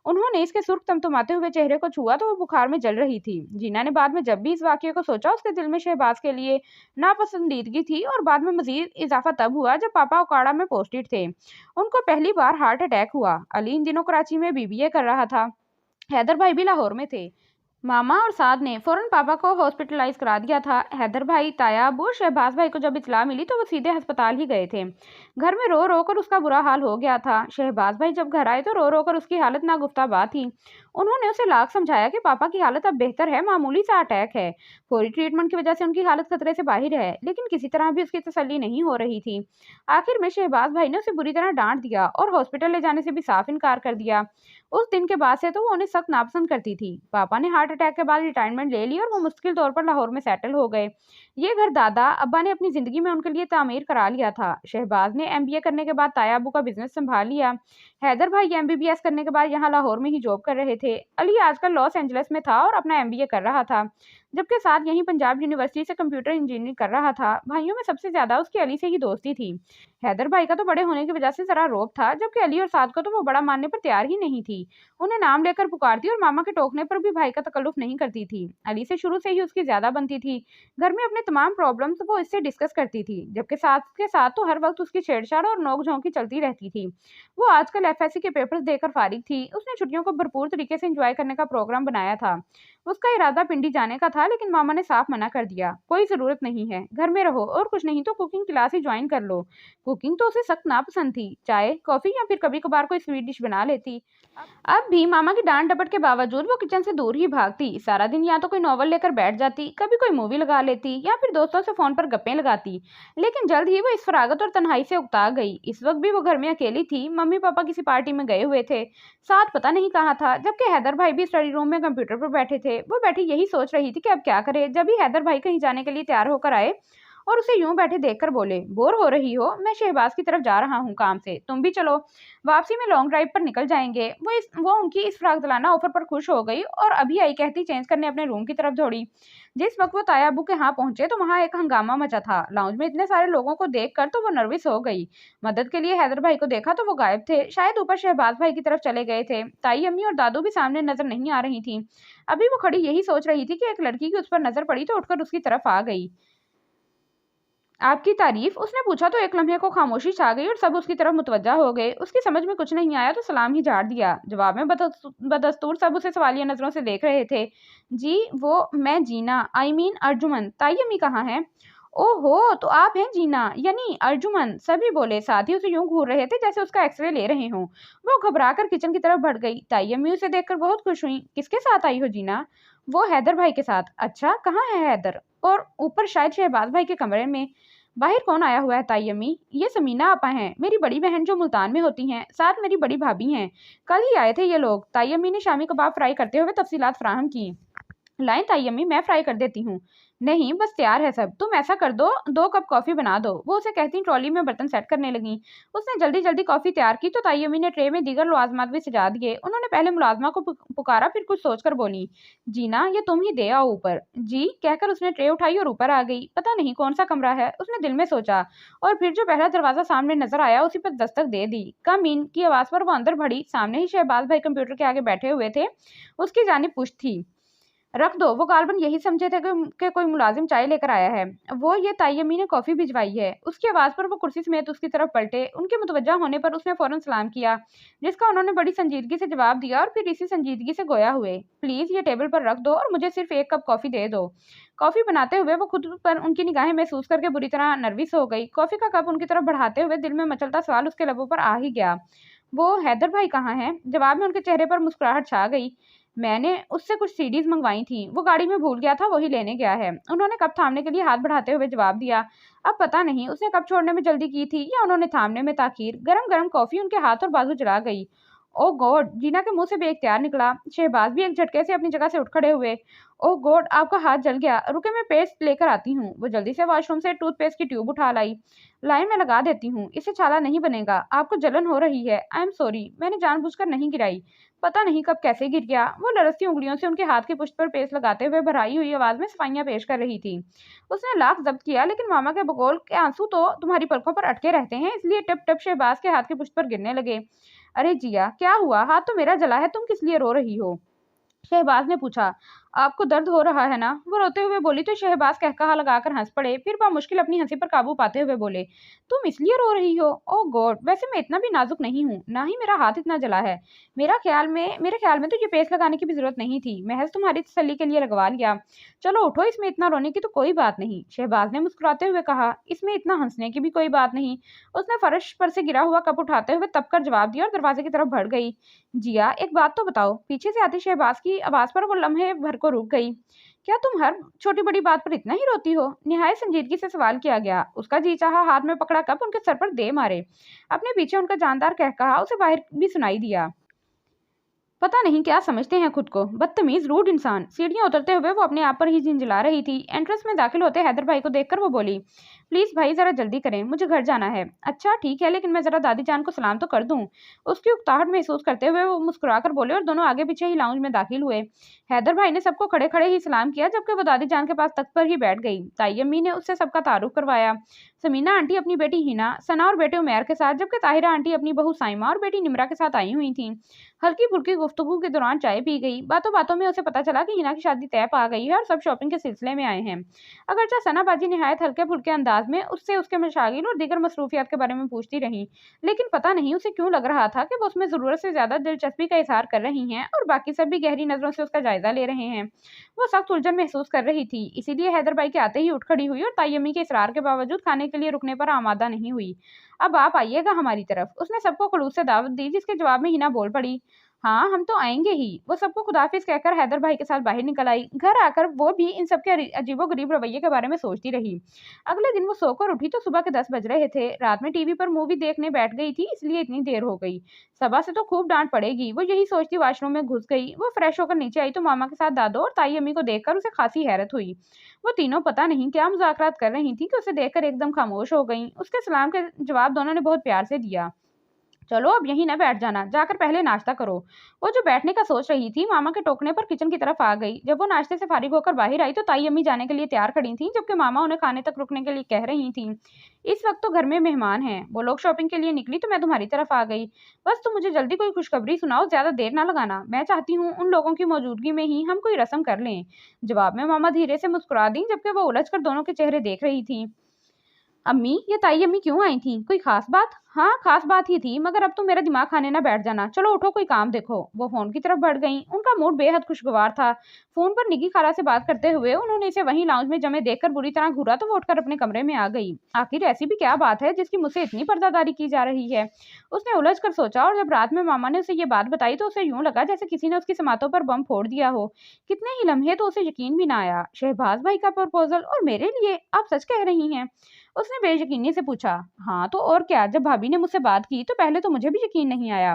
Speaker 1: उन्होंने इसके सुर्ख तमतमाते हुए चेहरे को छुआ तो वो बुखार में जल रही थी। जीना ने बाद में जब भी इस वाक्य को सोचा, उसके दिल में शहबाज के लिए नापसंदीदगी थी। और बाद में मजीद इजाफा तब हुआ जब पापा ओकाड़ा में पोस्टेड थे। उनको पहली बार हार्ट अटैक हुआ। अली इन दिनों कराची में बीबीए कर रहा था। हैदर भाई भी लाहौर में थे। मामा और साद ने फौरन पापा को हॉस्पिटलाइज करा दिया था। हैदर भाई, तायाब और शहबाज भाई को जब इतला मिली तो वो सीधे अस्पताल ही गए थे। घर में रो रो कर उसका बुरा हाल हो गया था। शहबाज भाई जब घर आए तो रो रो कर उसकी हालत नागुफ्ताबा थी। उन्होंने उसे लाख समझाया कि पापा की हालत अब बेहतर है, मामूली सा अटैक है। फौरी ट्रीटमेंट की वजह से उनकी हालत खतरे से बाहर है, लेकिन किसी तरह भी उसकी तसल्ली नहीं हो रही थी। आखिर में शहबाज भाई ने उसे बुरी तरह डांट दिया और हॉस्पिटल ले जाने से भी साफ इनकार कर दिया। उस दिन के बाद से तो वो उन्हें सख्त नापसंद करती थी। पापा ने हार्ट अटैक के बाद रिटायरमेंट ले ली और वो मुश्किल तौर पर लाहौर में सेटल हो गए। ये घर दादा अब्बा ने अपनी जिंदगी में उनके लिए तामीर करा लिया था। शहबाज ने एमबीए करने के बाद ताया अबू का बिजनेस संभाल लिया। हैदर भाई एमबीबीएस करने के बाद यहाँ लाहौर में ही जॉब कर रहे थे। अली आजकल लॉस एंजलिस में था और अपना एमबीए कर रहा था, जबकि साथ यहीं पंजाब यूनिवर्सिटी से कंप्यूटर इंजीनियरिंग कर रहा था। भाइयों में सबसे ज्यादा उसकी अली से ही दोस्ती थी। हैदर भाई का तो बड़े होने की वजह से जरा रोब था, जबकि अली और साद को तो वो बड़ा मानने पर तैयार ही नहीं थी। उन्हें नाम लेकर पुकारती और मामा के टोकने पर भी भाई का तकल्लुफ नहीं करती थी। अली से शुरू से ही उसकी ज्यादा बनती थी। घर में अपने तमाम प्रॉब्लम्स वो इससे डिस्कस करती थी, जबकि सास के साथ तो हर वक्त उसकी छेड़छाड़ और नोक-झोंक चलती रहती थी। वो आजकल एफएससी के पेपर्स देकर फारिग थी। उसने छुट्टियों को भरपूर तरीके से एंजॉय करने का प्रोग्राम बनाया था। उसका इरादा पिंडी जाने का था, लेकिन मामा ने साफ मना कर दिया। कोई जरूरत नहीं है, घर में रहो और कुछ नहीं तो कुकिंग क्लास ही ज्वाइन कर लो। कुकिंग तो उसे सख्त नापसंद थी। चाय, कॉफी या फिर कभी कभार कोई स्वीट डिश बना लेती। अब भी मामा की डांट डपट के बावजूद वो किचन से दूर ही भागती। सारा दिन या तो कोई नॉवल लेकर बैठ जाती, कभी कोई मूवी लगा लेती या फिर दोस्तों से फोन पर गप्पे लगाती। लेकिन जल्द ही वो इस फरागत और तन्हाई से उकता गई। इस वक्त भी वो घर में अकेली थी। मम्मी पापा किसी पार्टी में गए हुए थे, साथ पता नहीं कहाँ था, जबकि हैदर भाई भी स्टडी रूम में कंप्यूटर पर बैठे थे। वो बैठी यही सोच रही थी कि अब क्या करे, जब ही हैदर भाई कहीं जाने के लिए तैयार होकर आए और उसे यूं बैठे देखकर बोले, बोर हो रही हो? मैं शहबाज की तरफ जा रहा हूँ काम से, तुम भी चलो। वापसी में लॉन्ग ड्राइव पर निकल जाएंगे। वो उनकी इस फ्राक दिलाना ऑफर पर खुश हो गई और अभी आई कहती चेंज करने अपने रूम की तरफ दौड़ी। जिस वक्त वो ताया अब्बू के यहाँ पहुंचे तो वहाँ एक हंगामा मचा था। लाउंज में इतने सारे लोगों को देखकर तो वो नर्वस हो गई। मदद के लिए हैदर भाई को देखा तो वो गायब थे, शायद ऊपर शहबाज भाई की तरफ चले गए थे। ताई अम्मी और दादू भी सामने नजर नहीं आ रही थी। अभी वो खड़ी यही सोच रही थी कि एक लड़की की उस पर नजर पड़ी तो उठकर उसकी तरफ आ गई। आपकी तारीफ? उसने पूछा तो एक लम्हे को खामोशी छा गई और सब उसकी तरफ मुतवज्जा हो गए। उसकी समझ में कुछ नहीं आया तो सलाम ही झाड़ दिया। जवाब में बदस्तूर सब उसे सवालिया नजरों से देख रहे थे। जी वो मैं जीना, आई मीन अर्जुमन। ताई अम्मी कहाँ है? ओहो, तो आप हैं जीना यानी अर्जुमन, सभी बोले। साथ ही उसे यूं घूर रहे थे जैसे उसका एक्सरे ले रहे हों। वो घबराकर किचन की तरफ बढ़ गई। ताई अम्मी उसे देखकर बहुत खुश हुई। किसके साथ आई हो जीना? वो हैदर भाई के साथ। अच्छा, कहाँ है हैदर? और ऊपर शायद शहबाज भाई के कमरे में। बाहर कौन आया हुआ है ताई अम्मी? ये समीना आपा हैं, मेरी बड़ी बहन जो मुल्तान में होती हैं, साथ मेरी बड़ी भाभी हैं। कल ही आए थे ये लोग। ताई अम्मी ने शामी कबाब फ्राई करते हुए तफसीलात फराहम की। लाएं ताई अम्मी, मैं फ्राई कर देती हूँ। नहीं, बस तैयार है सब, तुम ऐसा कर दो, 2 कप कॉफी बना दो। वो उसे कहती ट्रॉली में बर्तन सेट करने लगी। उसने जल्दी जल्दी कॉफी तैयार की तो ताई अम्मी ने ट्रे में दीगर लवाजमात भी सजा दिए। उन्होंने पहले मुलाजमा को पुकारा, फिर कुछ सोचकर बोली, जीना ये तुम ही दे आओ ऊपर। जी कहकर उसने ट्रे उठाई और ऊपर आ गई। पता नहीं कौन सा कमरा है, उसने दिल में सोचा, और फिर जो पहला दरवाजा सामने नजर आया उसी पर दस्तक दे दी। कम इन की आवाज पर वो अंदर बढ़ी। सामने ही शहबाज भाई कंप्यूटर के आगे बैठे हुए थे। उसकी जानिब पुश्त थी। रख दो। वो गालबन यही समझे थे कि कोई मुलाजिम चाय लेकर आया है। वो ये ताई अम्मी ने कॉफी भिजवाई है। उसकी आवाज पर वो कुर्सी समेत उसकी तरफ पलटे। उनके मुतवज्जा होने पर उसने फौरन सलाम किया, जिसका उन्होंने बड़ी संजीदगी से जवाब दिया और फिर इसी संजीदगी से गोया हुए। प्लीज ये टेबल पर रख दो और मुझे सिर्फ 1 कप कॉफी दे दो। कॉफी बनाते हुए वो खुद पर उनकी निगाहें महसूस करके बुरी तरह नर्वस हो गई। कॉफी का कप उनकी तरफ बढ़ाते हुए दिल में मचलता सवाल उसके लबों पर आ ही गया। वो हैदर भाई कहाँ हैं? जवाब में उनके चेहरे पर मुस्कुराहट छा गई। मैंने उससे कुछ सीडीज मंगवाई थी, वो गाड़ी में भूल गया था, वही लेने गया है। उन्होंने कप थामने के लिए हाथ बढ़ाते हुए जवाब दिया। अब पता नहीं उसने कप छोड़ने में जल्दी की थी या उन्होंने थामने में ताखीर। गरम गरम कॉफी उनके हाथ और बाजू जला गई। ओ गॉड! जीना के मुंह से बेइख्तियार निकला। शहबाज भी एक झटके से अपनी जगह से उठ खड़े हुए। ओ गॉड! आपका हाथ जल गया। रुके, मैं पेस्ट लेकर आती हूँ। वो जल्दी से वॉशरूम से टूथपेस्ट की ट्यूब उठा लाई। लाइन में लगा देती हूँ, इससे छाला नहीं बनेगा। आपको जलन हो रही है। आई एम सॉरी, मैंने जानबूझकर नहीं गिराई। पता नहीं कब कैसे गिर गया। वो लरसती उंगलियों से उनके हाथ की पुष्ट पर पेस्ट लगाते हुए भराई हुई आवाज में सफाइयां पेश कर रही थी। उसने लाख जब्त किया, लेकिन मामा के बकौल के आंसू तो तुम्हारी पलकों पर अटके रहते हैं, इसलिए टप टप शहबाज के हाथ की पुष्ट पर गिरने लगे। अरे जिया, क्या हुआ? हाथ तो मेरा जला है, तुम किस लिए रो रही हो? शहबाज ने पूछा। आपको दर्द हो रहा है ना? वो रोते हुए बोली तो शहबाज कहकहा लगाकर हंस पड़े। फिर मुश्किल अपनी हंसी पर काबू पाते हुए बोले, तुम इसलिए रो रही हो? ओ गॉड! वैसे मैं इतना भी नाजुक नहीं हूँ, ना ही मेरा हाथ इतना जला है। मेरे ख्याल में तो ये पेस्ट लगाने की भी जरूरत नहीं थी, महज तुम्हारी तसल्ली के लिए लगवा लिया। चलो उठो, इसमें इतना रोने की तो कोई बात नहीं। शहबाज ने मुस्कुराते हुए कहा। इसमें इतना हंसने की भी कोई बात नहीं। उसने फर्श पर से गिरा हुआ कप उठाते हुए तब कर जवाब दिया और दरवाजे की तरफ बढ़ गई। जिया, एक बात तो बताओ। पीछे से आती शहबाज की आवाज पर वो लम्हे भर को रुक गई। क्या तुम हर छोटी बड़ी बात पर इतना ही रोती हो? निहायत संजीदगी से सवाल किया गया। उसका जी चाहा हाथ में पकड़ा कप उनके सर पर दे मारे। अपने पीछे उनका जानदार कहकहा उसे बाहर भी सुनाई दिया। पता नहीं क्या समझते हैं खुद को, बदतमीज रूड इंसान। सीढ़ियां उतरते हुए वो अपने आप पर ही झिंझला रही थी। एंट्रेंस में दाखिल होते हैदर भाई को देखकर वो बोली, प्लीज भाई जरा जल्दी करें, मुझे घर जाना है। अच्छा ठीक है, लेकिन मैं जरा दादी जान को सलाम तो कर दूं। उसकी उकताहट महसूस करते हुए वो मुस्कुराकर बोले और दोनों आगे पीछे ही लाउंज में दाखिल हुए। हैदर भाई ने सबको खड़े खड़े ही सलाम किया, जबकि वो दादी जान के पास तख्त पर ही बैठ गई। ताई अम्मी ने उससे सबका तारुफ करवाया। समीना आंटी अपनी बेटी हिना, सना और बेटे उमैर के साथ, जबकि ताहिरा आंटी अपनी बहू साइमा और बेटी निमरा के साथ आई हुई थी। हल्की फुल्की गुफ्तगू के दौरान चाय पी गई। बातों बातों में उसे पता चला कि हिना की शादी तय पा गई है और सब शॉपिंग के सिलसिले में आए हैं। अगरचे सनाबाजी निहायत हल्के फुल्के अंदाज में उससे उसके मशागिल और दीगर मसरूफियात के बारे में पूछती रही, लेकिन पता नहीं उसे क्यों लग रहा था कि वो उसमें जरूरत से ज्यादा दिलचस्पी का इजहार कर रही हैं और बाकी सब भी गहरी नजरों से उसका जायजा ले रहे हैं। वो सख्त उलझन महसूस कर रही थी, इसीलिए हैदर भाई के आते ही उठ खड़ी हुई और तायमी के इसरार के बावजूद खाने के लिए रुकने पर आमादा नहीं हुई। अब आप आइएगा हमारी तरफ। उसने सबको खलूस से दावत दी, जिसके जवाब में हिना बोल पड़ी, हाँ हम तो आएंगे ही। वो सबको खुदाफिज कहकर हैदर भाई के साथ बाहर निकल आई। घर आकर वो भी इन सबके अजीबोगरीब रवैये के बारे में सोचती रही। अगले दिन वो सोकर उठी तो सुबह के 10 बज रहे थे। रात में टीवी पर मूवी देखने बैठ गई थी, इसलिए इतनी देर हो गई। सबा से तो खूब डांट पड़ेगी, वो यही सोचती वॉशरूम में घुस गई। वो फ्रेश होकर नीचे आई तो मामा के साथ दादो और ताई अम्मी को देखकर उसे खासी हैरत हुई। वो तीनों पता नहीं क्या मुज़ाकरात कर रही थी कि उसे देखकर एकदम खामोश हो गईं। उसके सलाम के जवाब दोनों ने बहुत प्यार से दिया। चलो अब यहीं न बैठ जाना, जाकर पहले नाश्ता करो। वो जो बैठने का सोच रही थी, मामा के टोकने पर किचन की तरफ आ गई। जब वो नाश्ते से फारिग होकर बाहर आई तो ताई अम्मी जाने के लिए तैयार खड़ी थी, जबकि मामा उन्हें खाने तक रुकने के लिए कह रही थी। इस वक्त तो घर में मेहमान हैं, वो लोग शॉपिंग के लिए निकली तो मैं तुम्हारी तरफ आ गई। बस तुम मुझे जल्दी कोई खुशखबरी सुनाओ, ज्यादा देर ना लगाना। मैं चाहती हूँ उन लोगों की मौजूदगी में ही हम कोई रस्म कर लें। जवाब में मामा धीरे से मुस्कुरा दी, जबकि वो उलझ कर दोनों के चेहरे देख रही थी। अम्मी, ये ताई अम्मी क्यों आई थी? कोई खास बात? हाँ खास बात ही थी, मगर अब तुम मेरा दिमाग खाने ना बैठ जाना। चलो उठो, कोई काम देखो। वो फोन की तरफ बढ़ गईं। उनका मूड बेहद खुशगवार था। फोन पर निकी खाला से बात करते हुए उन्होंने इसे वहीं लाउंज में जमे देखकर बुरी तरह घूरा तो वो उठकर अपने कमरे में आ गई। आखिर ऐसी भी क्या बात है जिसकी मुझसे इतनी पर्दादारी की जा रही है? उसने उलझ कर सोचा, और जब रात में मामा ने उसे ये बात बताई तो उसे यूं लगा जैसे किसी ने उसकी समातों पर बम फोड़ दिया हो। कितने ही लम्हे तो उसे यकीन भी ना आया। शहबाज भाई का प्रपोजल और मेरे लिए? आप सच कह रही हैं? उसने बेयकीनी से पूछा। हाँ तो और क्या, जब भाभी ने मुझसे बात की तो पहले तो मुझे भी यकीन नहीं आया।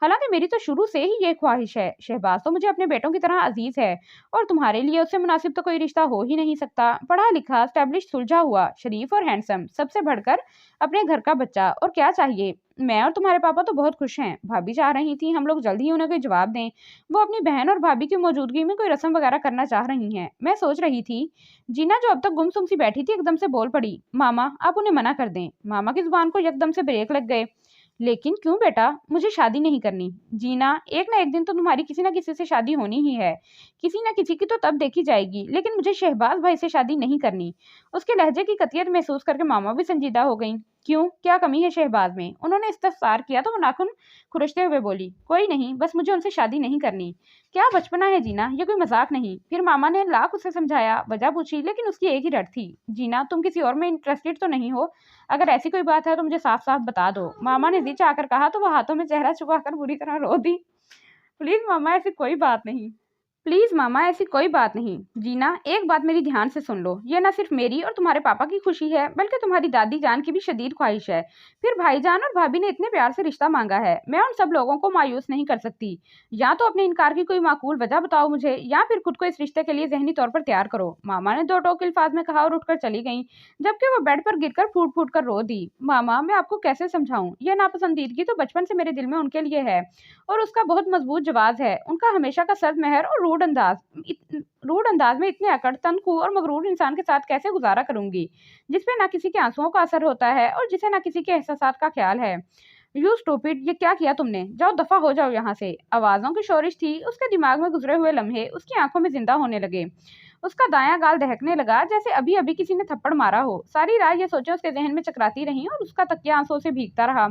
Speaker 1: हालांकि मेरी तो शुरू से ही ये ख्वाहिश है। शहबाज तो मुझे अपने बेटों की तरह अजीज है, और तुम्हारे लिए उससे मुनासिब तो कोई रिश्ता हो ही नहीं सकता। पढ़ा लिखा, स्टैब्लिश, सुलझा हुआ, शरीफ और हैंडसम, सबसे बढ़कर अपने घर का बच्चा, और क्या चाहिए? मैं और तुम्हारे पापा तो बहुत खुश हैं। भाभी चाह रही थी हम लोग जल्द ही उन्हें कोई जवाब दें। वो अपनी बहन और भाभी की मौजूदगी में कोई रस्म वगैरह करना चाह रही हैं। मैं सोच रही थी। जीना जो अब तक गुमसुम सी बैठी थी एकदम से बोल पड़ी, मामा आप उन्हें मना कर दें। मामा की जुबान को एकदम से ब्रेक लग गए। लेकिन क्यों बेटा? मुझे शादी नहीं करनी। जीना, एक ना एक दिन तो तुम्हारी किसी ना किसी से शादी होनी ही है। किसी ना किसी की तो तब देखी जाएगी, लेकिन मुझे शहबाज भाई से शादी नहीं करनी। उसके लहजे की कतियत महसूस करके मामा भी संजीदा हो गई। क्यों, क्या कमी है शहबाज में? उन्होंने इस्तफसार किया तो वो नाखून खुरचते हुए बोली, कोई नहीं, बस मुझे उनसे शादी नहीं करनी। क्या बचपना है जीना, ये कोई मजाक नहीं। फिर मामा ने लाख उसे समझाया, वजह पूछी, लेकिन उसकी एक ही रट थी, जीना तुम किसी और में इंटरेस्टेड तो नहीं हो? अगर ऐसी कोई बात है तो मुझे साफ साफ बता दो। मामा ने जी चाहकर कहा तो वह हाथों में चेहरा छुपाकर बुरी तरह रो दी। प्लीज मामा, ऐसी कोई बात नहीं। प्लीज मामा, ऐसी कोई बात नहीं। जीना, एक बात मेरी ध्यान से सुन लो, ये ना सिर्फ मेरी और तुम्हारे पापा की खुशी है, बल्कि तुम्हारी दादी जान की भी शदीद ख्वाहिश है। फिर भाईजान और भाभी ने इतने प्यार से रिश्ता मांगा है, मैं उन सब लोगों को मायूस नहीं कर सकती। या तो अपने इनकार की कोई माकूल वजह बताओ मुझे, या फिर खुद को इस रिश्ते के लिए जहनी तौर पर तैयार करो। मामा ने दो टोक अल्फाज में कहा और उठकर चली गई, जबकि वो बेड पर गिरकर फूट फूट कर रो दी। मामा, मैं आपको कैसे समझाऊं, यह नापसंदीदगी तो बचपन से मेरे दिल में उनके लिए है, और उसका बहुत मजबूत जवाब है। उनका हमेशा का सर्द मेहर और रूड अंदाज में इतने अकड़, तनखू और मगरूर इंसान के साथ कैसे गुजारा करूंगी, जिसपे ना किसी के आंसुओं का असर होता है और जिसे ना किसी के एहसासात का ख्याल है। यू स्टूपिड, ये क्या किया तुमने? जाओ, दफा हो जाओ यहाँ से। आवाजों की शोरिश थी, उसके दिमाग में गुजरे हुए लम्हे उसकी आंखों में जिंदा होने लगे। उसका दायां गाल दहकने लगा, जैसे अभी अभी किसी ने थप्पड़ मारा हो। सारी रात ये सोचे उसके जहन में चकराती रही और उसका तकिया आंसुओं से भीगता रहा।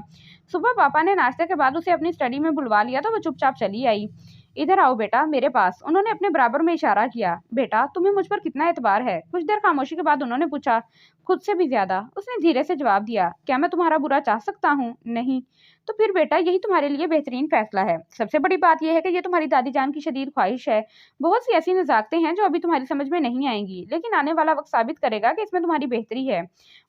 Speaker 1: सुबह पापा ने नाश्ते के बाद उसे अपनी स्टडी में बुलवा लिया तो वो चुपचाप चली आई। इधर आओ बेटा, मेरे पास। उन्होंने अपने बराबर में इशारा किया। बेटा, तुम्हें मुझ पर कितना एतबार है? कुछ देर खामोशी के बाद उन्होंने पूछा। खुद से भी ज्यादा, उसने धीरे से जवाब दिया। क्या मैं तुम्हारा बुरा चाह सकता हूँ? नहीं। तो फिर बेटा, यही तुम्हारे लिए बेहतरीन फैसला है। सबसे बड़ी बात यह है कि ये तुम्हारी दादी जान की शदीद ख्वाहिश है। बहुत सी ऐसी नजाकतें हैं जो अभी तुम्हारी समझ में नहीं आएंगी, लेकिन आने वाला वक्त साबित करेगा कि इसमें तुम्हारी बेहतरी है।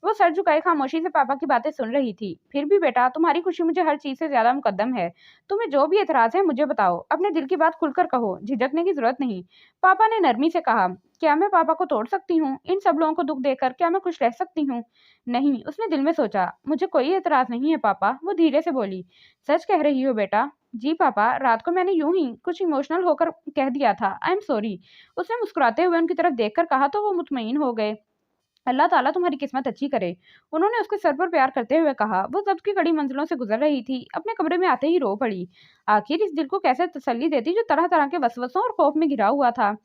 Speaker 1: वो सर झुकाए खामोशी से पापा की बातें सुन रही थी। फिर भी बेटा, तुम्हारी खुशी मुझे हर चीज से ज्यादा मुकद्दम है। तुम्हें जो भी एतराज है मुझे बताओ, अपने दिल की बात खुलकर कहो, झिझकने की जरूरत नहीं। पापा ने नरमी से कहा। क्या मैं पापा को तोड़ सकती हूँ? इन सब लोगों को दुख देकर क्या मैं खुश रह सकती हूँ? नहीं, उसने दिल में सोचा। मुझे कोई एतराज नहीं है पापा, वो धीरे से बोली। सच कह रही हो बेटा? जी पापा, रात को मैंने यूं ही कुछ इमोशनल होकर कह दिया था। I am sorry. उसने मुस्कुराते हुए उनकी तरफ देखकर कहा तो वो मुतमईन हो गए। अल्लाह ताला तुम्हारी किस्मत अच्छी करे, उन्होंने उसके सर पर प्यार करते हुए कहा। वो जब्त की कड़ी मंजिलों से गुजर रही थी, अपने कमरे में आते ही रो पड़ी। आखिर इस दिल को कैसे तसल्ली देती जो तरह तरह के वसवसों और खौफ में घिरा हुआ था।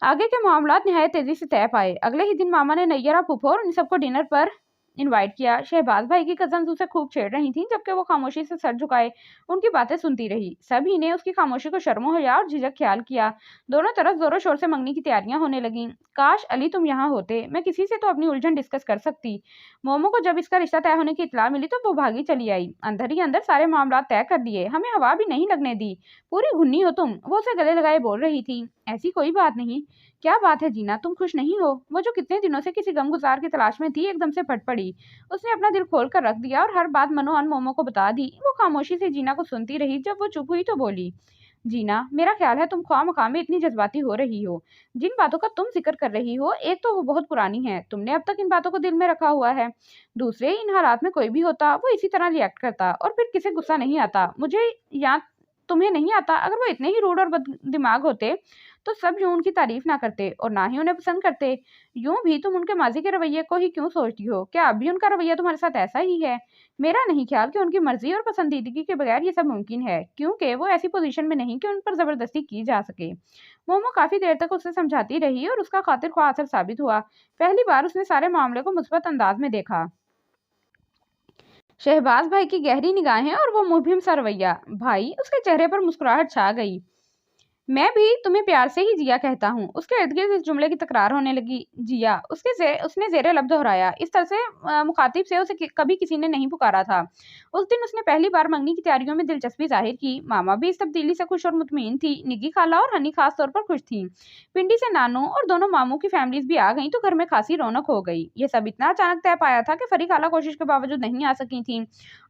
Speaker 1: आगे के मामलात निहायत तेजी से तय पाए। अगले ही दिन मामा ने नैयरा, फूफो और इन सबको डिनर पर इनवाइट किया। शहबाज भाई की कजन उसे खूब छेड़ रही थी, जबकि वो खामोशी से सर झुकाए उनकी बातें सुनती रही। सभी ने उसकी खामोशी को शर्मो हया और झिझक ख्याल किया। दोनों तरफ जोरों शोर से मंगनी की तैयारियां होने लगीं। काश अली तुम यहाँ होते, मैं किसी से तो अपनी उलझन डिस्कस कर सकती। मोमो को जब इसका रिश्ता तय होने की इत्तला मिली तो वो भागी चली आई। अंदर ही अंदर सारे मामला तय कर दिए, हमें हवा भी नहीं लगने दी। पूरी घुन्नी हो तुम, वो उसे गले लगाए बोल रही थी। ऐसी कोई बात नहीं। क्या बात है जीना, तुम खुश नहीं हो? वो जो कितने दिनों से किसी गमगुजार की तलाश में थी, एकदम से फट पड़ी। उसने अपना दिल खोल कर रख दिया और हर बात मनोअन मोमो को बता दी। वो खामोशी से जीना को सुनती रही। जब वो चुप हुई तो बोली, जीना, मेरा ख्याल है तुम ख्वामख्वाह में इतनी जज्बाती हो रही हो। जिन बातों का तुम जिक्र कर रही हो, एक तो वो बहुत पुरानी है, तुमने अब तक इन बातों को दिल में रखा हुआ है। दूसरे, इन हालात में कोई भी होता वो इसी तरह रिएक्ट करता, और फिर किसे गुस्सा नहीं आता? मुझे या तुम्हें नहीं आता? अगर वो इतने ही रूड और बद दिमाग होते तो सब यूं उनकी तारीफ ना करते और ना ही उन्हें पसंद करते। यूं भी तुम उनके माजी के रवैये को ही क्यों सोचती हो? क्या अब भी उनका रवैया तुम्हारे साथ ऐसा ही है? मेरा नहीं ख्याल कि उनकी मर्जी और पसंदीदगी के बगैर ये सब मुमकिन है, क्योंकि वो ऐसी पोजीशन में नहीं कि उन पर जबरदस्ती की जा सके। मोमो काफी देर तक उसे समझाती रही और उसका खातिर ख्वाह असर साबित हुआ। पहली बार उसने सारे मामले को मुस्बत अंदाज में देखा। शहबाज भाई की गहरी निगाहें और वो मुबहिम सा रवैया, भाई, उसके चेहरे पर मुस्कुराहट छा गई। मैं भी तुम्हें प्यार से ही जिया कहता हूँ। उसके इर्द गिर्द इस जुमले की तकरार होने लगी। जिया, उसने जेरे लब दोहराया। इस तरह से मुखातिब से उसे कभी किसी ने नहीं पुकारा था। उस दिन उसने पहली बार मंगनी की तैयारियों में दिलचस्पी जाहिर की। मामा भी इस तब्दीली से खुश और मुतमईन थी। निगी खाला और हनी खास तौर पर खुश थी। पिंडी से नानू और दोनों मामू की फैमिलीज भी आ गई तो घर में खासी रौनक हो गई। ये सब इतना अचानक तय पाया था कि फरी खाला कोशिश के बावजूद नहीं आ सकी थी,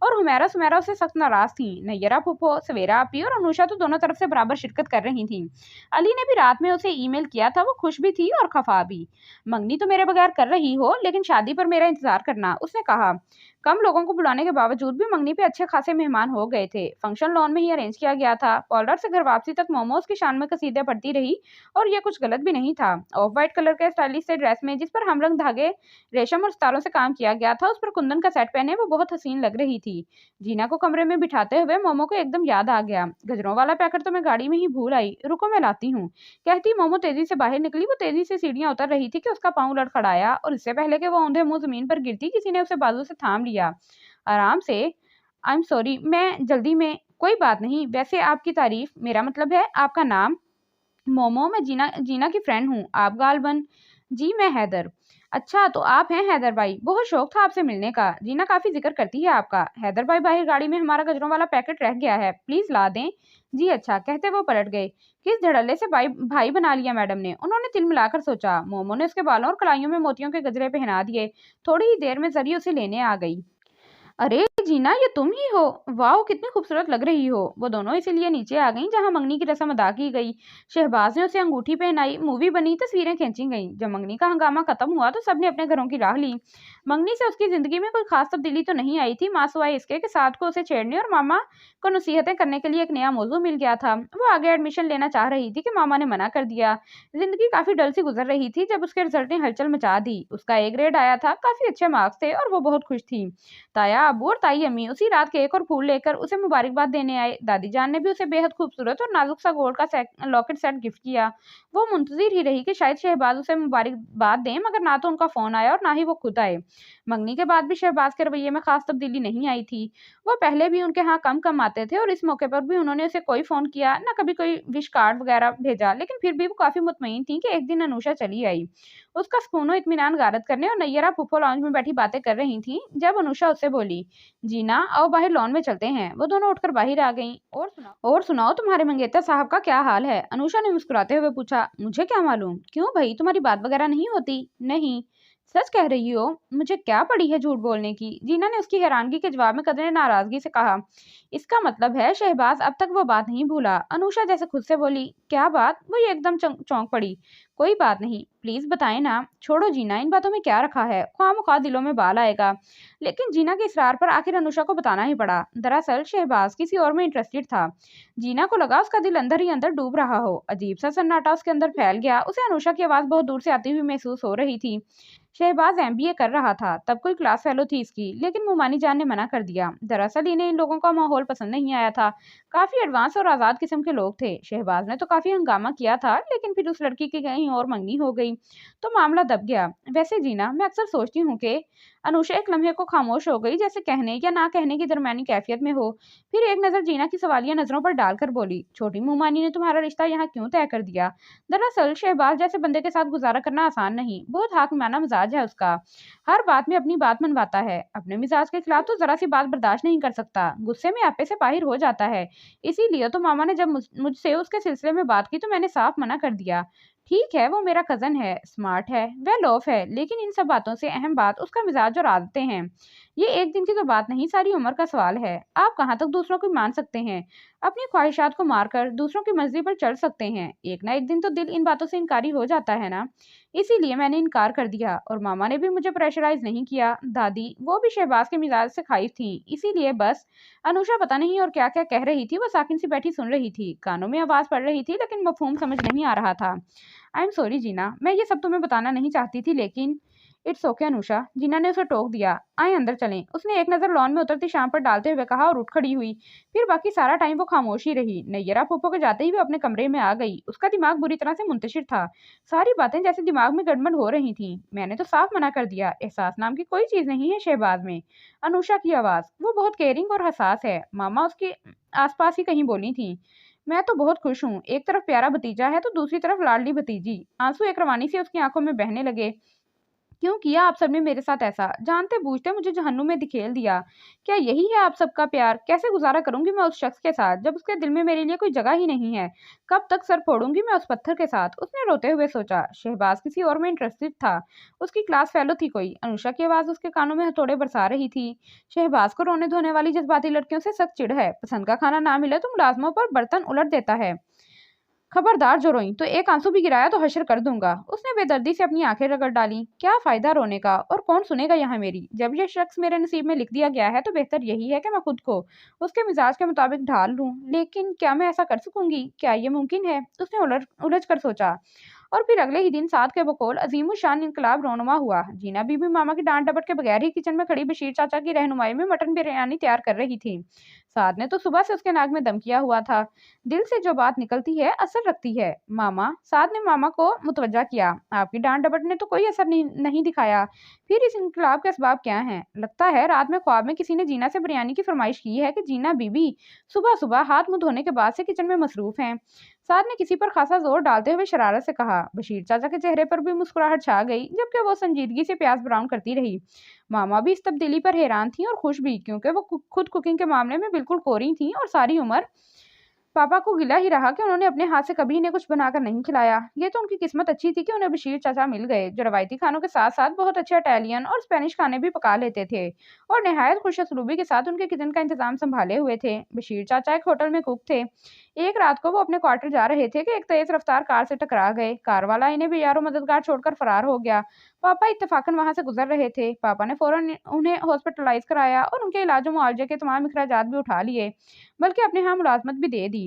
Speaker 1: और हुमैरा सुमैरा उससे सख्त नाराज थी। नैयरा, फूफो, सवेरा आपी और अनुषा तो दोनों तरफ से बराबर शिरकत कर रही थी। अली ने भी रात में उसे ईमेल किया था। वो खुश भी थी और खफा भी। मंगनी तो मेरे बगैर कर रही हो, लेकिन शादी पर मेरा इंतजार करना, उसने कहा। कम लोगों को बुलाने के बावजूद भी मंगनी पे अच्छे खासे मेहमान हो गए थे। फंक्शन लॉन में ही अरेंज किया गया था। पॉलर से घर वापसी तक मोमोज की शान में कसीदे पड़ती रही, और ये कुछ गलत भी नहीं था। ऑफ वाइट कलर के स्टाइलिश से ड्रेस में, जिस पर हमरंग धागे, रेशम और सितारों से काम किया गया था, उस पर कुंदन का सेट पहने वो बहुत हसीन लग रही थी। जीना को कमरे में बिठाते हुए मोमो को एकदम याद आ गया। गजरों वाला पैकेट तो मैं गाड़ी में ही भूल आई। भाई, रुको मैं लाती हूँ। कहती मोमो तेजी से बाहर निकली। वो तेजी से सीढ़ियां उतर रही थी कि उसका पाँव लड़खड़ाया और इससे पहले कि वो औंधे मुंह जमीन पर गिरती, किसी ने उसे बाजू से थाम लिया। आराम से। आई एम सॉरी, मैं जल्दी में। कोई बात नहीं, वैसे आपकी तारीफ, मेरा मतलब है आपका नाम। मोमो, मैं जीना जीना की फ्रेंड हूँ। आप गालबन? जी मैं हैदर। अच्छा तो आप हैं हैदर भाई, बहुत शौक था आपसे मिलने का। जीना काफी जिक्र करती है आपका। हैदर भाई, बाहर गाड़ी में हमारा गजरों वाला पैकेट रह गया है, प्लीज ला दें। जी अच्छा, कहते वो पलट गए। किस धड़ल्ले से भाई भाई बना लिया मैडम ने, उन्होंने तिल मिलाकर सोचा। मोमो ने उसके बालों और कलाइयों में मोतियों के गजरे पहना दिए। थोड़ी ही देर में जरी उसे लेने आ गई। अरे जीना, ये तुम ही हो? वाह, कितनी खूबसूरत लग रही हो। वो दोनों इसीलिए नीचे आ गईं जहां मंगनी की रस्म अदा की गई। शहबाज ने उसे अंगूठी पहनाई, मूवी बनी, तस्वीरें खींची गईं। जब मंगनी का हंगामा खत्म हुआ तो सबने अपने घरों की राह ली। मंगनी से उसकी जिंदगी में कोई खास तब्दीली तो नहीं आई थी, माँ सिवाय इसके कि साथ को उसे छेड़ने और मामा को नसीहतें करने के लिए एक नया मौजू मिल गया था। वो आगे एडमिशन लेना चाह रही थी कि मामा ने मना कर दिया। जिंदगी काफी डल सी गुजर रही थी जब उसके रिजल्ट ने हलचल मचा दी। उसका ए ग्रेड आया था, काफी अच्छे मार्क्स थे और वो बहुत खुश थी। ताया अबू और ताई अम्मी उसी रात केक और फूल लेकर उसे मुबारकबाद देने आए। दादी जान ने भी उसे बेहद खूबसूरत और नाजुक सा गोल्ड का लॉकेट सेट गिफ्ट किया। वो मुंतजिर ही रही कि शायद शहबाज उसे मुबारकबाद दें, मगर ना तो उनका फोन आया और ना ही वो खुद आए। मंगनी के बाद भी शहबाज के रवैये में खास तब्दीली नहीं आई थी। वो पहले भी उनके यहाँ कम कम आते थे और इस मौके पर भी उन्होंने उसे कोई फोन किया ना, कभी कोई विश कार्ड वगैरह भेजा। लेकिन फिर भी वो काफी मुतमईन थी कि एक दिन अनुषा चली आई उसका सुकून इत्मीनान गारत करने, और नैयरा फूफो लॉन्ज में बैठी बातें कर रही थी जब अनुषा उससे बोली, जीना आओ बाहर लॉन में चलते हैं। वो दोनों उठकर बाहर आ गईं। और सुनाओ तुम्हारे मंगेतर साहब का क्या हाल है? अनुषा ने मुस्कुराते हुए पूछा। मुझे क्या मालूम, क्यों भाई, तुम्हारी बात वगैरह नहीं होती? नहीं। सच कह रही हो? मुझे क्या पड़ी है झूठ बोलने की? जीना ने उसकी हैरानगी के जवाब में कदरे नाराजगी से कहा। इसका मतलब है शहबाज अब तक वो बात नहीं भूला। अनुषा जैसे खुद से बोली। क्या बात? वो ये एकदम चौंक पड़ी। कोई बात नहीं, प्लीज बताएं ना। छोड़ो जीना, इन बातों में क्या रखा है, ख्वामख्वाह दिलों में बाल आएगा। लेकिन जीना के इसरार पर आखिर अनुषा को बताना ही पड़ा। दरअसल शहबाज किसी और में इंटरेस्टेड था। जीना को लगा उसका दिल अंदर ही अंदर डूब रहा हो। अजीब सा सन्नाटा उसके अंदर फैल गया। उसे अनुषा की आवाज बहुत दूर से आती हुई महसूस हो रही थी। शहबाज एमबीए कर रहा था, तब कोई क्लास फेलो थी इसकी, लेकिन मुमानी जान ने मना कर दिया। दरअसल इन्हें इन लोगों का माहौल पसंद नहीं आया था। काफी एडवांस और आजाद किस्म के लोग थे। शहबाज ने तो काफी हंगामा किया था, लेकिन फिर उस लड़की की कहीं और मंगनी हो गई तो मामला दब गया। वैसे जीना, मैं अक्सर सोचती हूँ कि अनुषा एक लम्हे को खामोश हो गई, जैसे कहने या ना कहने की दरमियानी कैफियत में हो। फिर एक नजर जीना की सवालिया नजरों पर डालकर बोली, छोटी मुमानी ने तुम्हारा रिश्ता यहाँ क्यों तय कर दिया? दरअसल शहबाज जैसे बंदे के साथ गुजारा करना आसान नहीं, बहुत हाकिमाना मिजाज है उसका। हर बात में अपनी बात मनवाता है। अपने मिजाज के खिलाफ तो जरा सी बात बर्दाश्त नहीं कर सकता, गुस्से में आपे से बाहिर हो जाता है। इसीलिए तो मामा ने जब मुझसे उसके सिलसिले में बात की तो मैंने साफ मना कर दिया। ठीक है, वो मेरा कजन है, स्मार्ट है, वेल ऑफ है, लेकिन इन सब बातों से अहम बात उसका मिजाज और आदतें हैं। ये एक दिन की तो बात नहीं, सारी उम्र का सवाल है। आप कहाँ तक दूसरों को मान सकते हैं? अपनी ख्वाहिशात को मारकर दूसरों की मर्जी पर चढ़ सकते हैं? एक ना एक दिन तो दिल इन बातों से इनकारी हो जाता है ना। इसीलिए मैंने इनकार कर दिया, और मामा ने भी मुझे प्रेशराइज नहीं किया। दादी, वो भी शहबाज के मिजाज से खाइफ थी, इसीलिए बस। अनुषा पता नहीं और क्या क्या कह रही थी। वो साकिन सी बैठी सुन रही थी, कानों में आवाज पड़ रही थी, लेकिन मफहूम समझ नहीं आ रहा था। आई एम सॉरी जीना, मैं ये सब तुम्हें बताना नहीं चाहती थी, लेकिन इट्स ओके अनुषा। जीना ने उसे टोक दिया। आए अंदर चलें, उसने एक नजर लॉन में उतरती शाम पर डालते हुए कहा और उठ खड़ी हुई। फिर बाकी सारा टाइम वो खामोश ही रही। नैयरा फूफो के जाते ही वो अपने कमरे में आ गई। उसका दिमाग बुरी तरह से मुंतशिर था। सारी बातें जैसे दिमाग में गड़बड़ हो रही थी। मैंने तो साफ मना कर दिया, एहसास नाम की कोई चीज नहीं है शहबाज में। अनुषा की आवाज, वो बहुत केयरिंग और हसास है, मामा उसके आसपास ही कहीं बोली थी। मैं तो बहुत खुश हूँ, एक तरफ प्यारा भतीजा है तो दूसरी तरफ लाडली भतीजी। आंसू एक रवानी से उसकी आंखों में बहने लगे। क्यों किया आप सबने मेरे साथ ऐसा? जानते बूझते मुझे जहन्नुम में धकेल दिया। क्या यही है आप सबका प्यार? कैसे गुजारा करूंगी मैं उस शख्स के साथ जब उसके दिल में मेरे लिए कोई जगह ही नहीं है? कब तक सर फोड़ूंगी मैं उस पत्थर के साथ? उसने रोते हुए सोचा। शहबाज किसी और में इंटरेस्टेड था, उसकी क्लास फेलो थी कोई। अनुषा की आवाज उसके कानों में हथौड़े बरसा रही थी। शहबाज को रोने धोने वाली जज्बाती लड़कियों से सख्त चिढ़ है। पसंद का खाना ना मिले तो मुलाजमों पर बर्तन उलट देता है। खबरदार जो रोई तो एक आंसू भी गिराया तो हश्र कर दूंगा। उसने बेदर्दी से अपनी आंखें रगड़ डाली। क्या फायदा रोने का, और कौन सुनेगा यहाँ मेरी? जब यह शख्स मेरे नसीब में लिख दिया गया है तो बेहतर यही है कि मैं खुद को उसके मिजाज के मुताबिक ढाल लूं। लेकिन क्या मैं ऐसा कर सकूंगी? क्या ये मुमकिन है? उसने उलझ कर सोचा। और फिर अगले ही दिन साद के बकौल अजीमुशान इनकलाब रोनुमा हुआ। जीना बीबी मामा की डांट डपट के बगैर ही किचन में खड़ी बशीर चाचा की रहनुमाई में मटन बिरयानी तैयार कर रही थी। साद ने तो सुबह से उसके नाक में दम किया हुआ था। दिल से जो बात निकलती है असर रखती है। मामा, साद ने मामा को मुतवज्जा किया, आपकी डांट डपट ने तो कोई असर नहीं दिखाया। फिर इस इनकलाब के असबाब क्या हैं? लगता है रात में ख्वाब में किसी ने जीना से बिरयानी की फरमाइश की है कि जीना बीबी सुबह सुबह हाथ मुंह धोने के बाद से किचन में मसरूफ हैं। साद ने किसी पर खासा जोर डालते हुए शरारत से कहा। बशीर चाचा के चेहरे पर भी मुस्कुराहट छा गई, जबकि वो संजीदगी से प्याज ब्राउन करती रही। मामा भी इस तब्दीली पर हैरान थी और खुश भी, क्योंकि वो खुद कुकिंग के मामले में बिल्कुल कोरी थी और सारी उम्र पापा को गिला ही रहा कि उन्होंने अपने हाथ से कभी इन्हें कुछ बनाकर नहीं खिलाया। ये तो उनकी किस्मत अच्छी थी कि उन्हें बशीर चाचा मिल गए, जो रवायती खानों के साथ साथ बहुत अच्छे इटालियन और स्पेनिश खाने भी पका लेते थे और निहायत खुशअसलूबी के साथ उनके किचन का इंतजाम संभाले हुए थे। बशीर चाचा एक होटल में कुक थे। एक रात को वो अपने क्वार्टर जा रहे थे कि एक तेज रफ्तार कार से टकरा गए। कार वाला इन्हें बेयारो मददगार छोड़कर फरार हो गया। पापा इत्तेफाकन वहां से गुजर रहे थे। पापा ने फौरन उन्हें हॉस्पिटलाइज कराया और उनके इलाज मुआवजे के तमाम अखराजात भी उठा लिए, बल्कि अपने यहाँ मुलाजमत भी दे दी।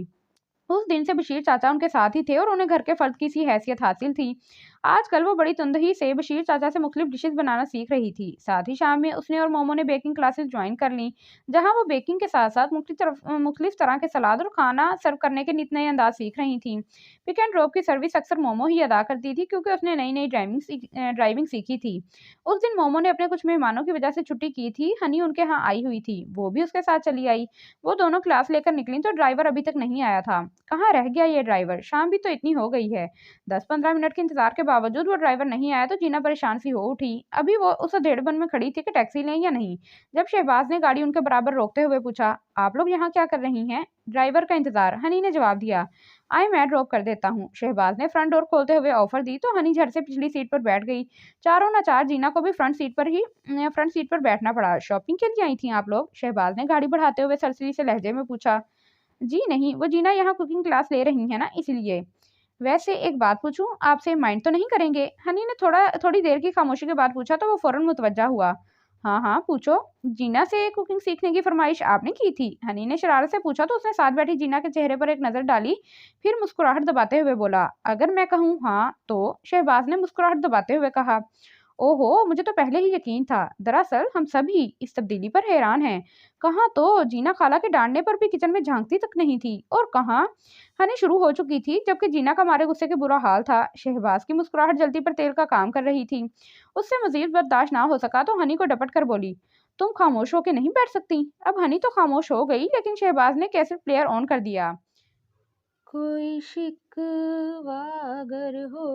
Speaker 1: उस दिन से बशीर चाचा उनके साथ ही थे और उन्हें घर के फर्द की सी हैसियत हासिल थी। आजकल वो बड़ी तुंदही से बशीर चाचा से मुख्तलिफ डिशेस बनाना सीख रही थी। साथ ही शाम में उसने और मोमो ने बेकिंग क्लासेस ज्वाइन कर ली, जहां वो बेकिंग के साथ साथ मुख्तलिफ तरह के सलाद और खाना सर्व करने के नित नए अंदाज सीख रही थी। पिक एंड ड्रॉप की सर्विस अक्सर मोमो ही अदा करती थी, क्योंकि उसने नई नई ड्राइविंग सीखी थी। उस दिन मोमो ने अपने कुछ मेहमानों की वजह से छुट्टी की थी। हनी उनके यहाँ आई हुई थी, वो भी उसके साथ चली आई। वो दोनों क्लास लेकर निकली तो ड्राइवर अभी तक नहीं आया था। कहाँ रह गया ये ड्राइवर? शाम भी तो इतनी हो गई है। 10-15 मिनट के इंतजार के बावजूद वो ड्राइवर नहीं आया तो जीना परेशान सी हो उठी। अभी वो उस अधेड़बन में खड़ी थी कि टैक्सी लें या नहीं, जब शहबाज ने गाड़ी उनके बराबर रोकते हुए पूछा, आप लोग यहाँ क्या कर रही हैं? ड्राइवर का इंतजार, हनी ने जवाब दिया। आए, मैं ड्रॉप कर देता हूँ। शहबाज ने फ्रंट डोर खोलते हुए ऑफर दी तो हनी झट से पिछली सीट पर बैठ गई। चारों न चार जीना को भी फ्रंट सीट पर बैठना पड़ा। शॉपिंग के लिए आई थी आप लोग? शहबाज ने गाड़ी बढ़ाते हुए सरसरी से लहजे में पूछा। जी नहीं, वो जीना यहाँ कुकिंग क्लास ले रही है ना, इसलिए। वैसे एक बात पूछूं आपसे, माइंड तो नहीं करेंगे? हनी ने थोड़ी देर की खामोशी के बाद पूछा तो वो फौरन मुतवज्जा हुआ। हाँ हाँ पूछो। जीना से कुकिंग सीखने की फरमाइश आपने की थी? हनी ने शरारत से पूछा तो उसने साथ बैठी जीना के चेहरे पर एक नजर डाली, फिर मुस्कुराहट दबाते हुए बोला, अगर मैं कहूँ हाँ तो? शहबाज ने मुस्कुराहट दबाते हुए कहा, ओहो, मुझे तो पहले ही यकीन था। दरअसल हम सभी इस तब्दीली पर हैरान हैं। कहाँ तो जीना खाला के डांटने पर भी किचन में झांकती तक नहीं थी, और कहाँ हनी शुरू हो चुकी थी, जबकि जीना का मारे गुस्से के बुरा हाल था। शहबाज की मुस्कुराहट जल्दी पर तेल का काम कर रही थी। उससे मजीद बर्दाश्त ना हो सका तो हनी को डपट कर बोली, तुम खामोश होके नहीं बैठ सकती? अब हनी तो खामोश हो गई, लेकिन शहबाज ने कैसेट प्लेयर ऑन कर दिया। कोई शिकवा अगर हो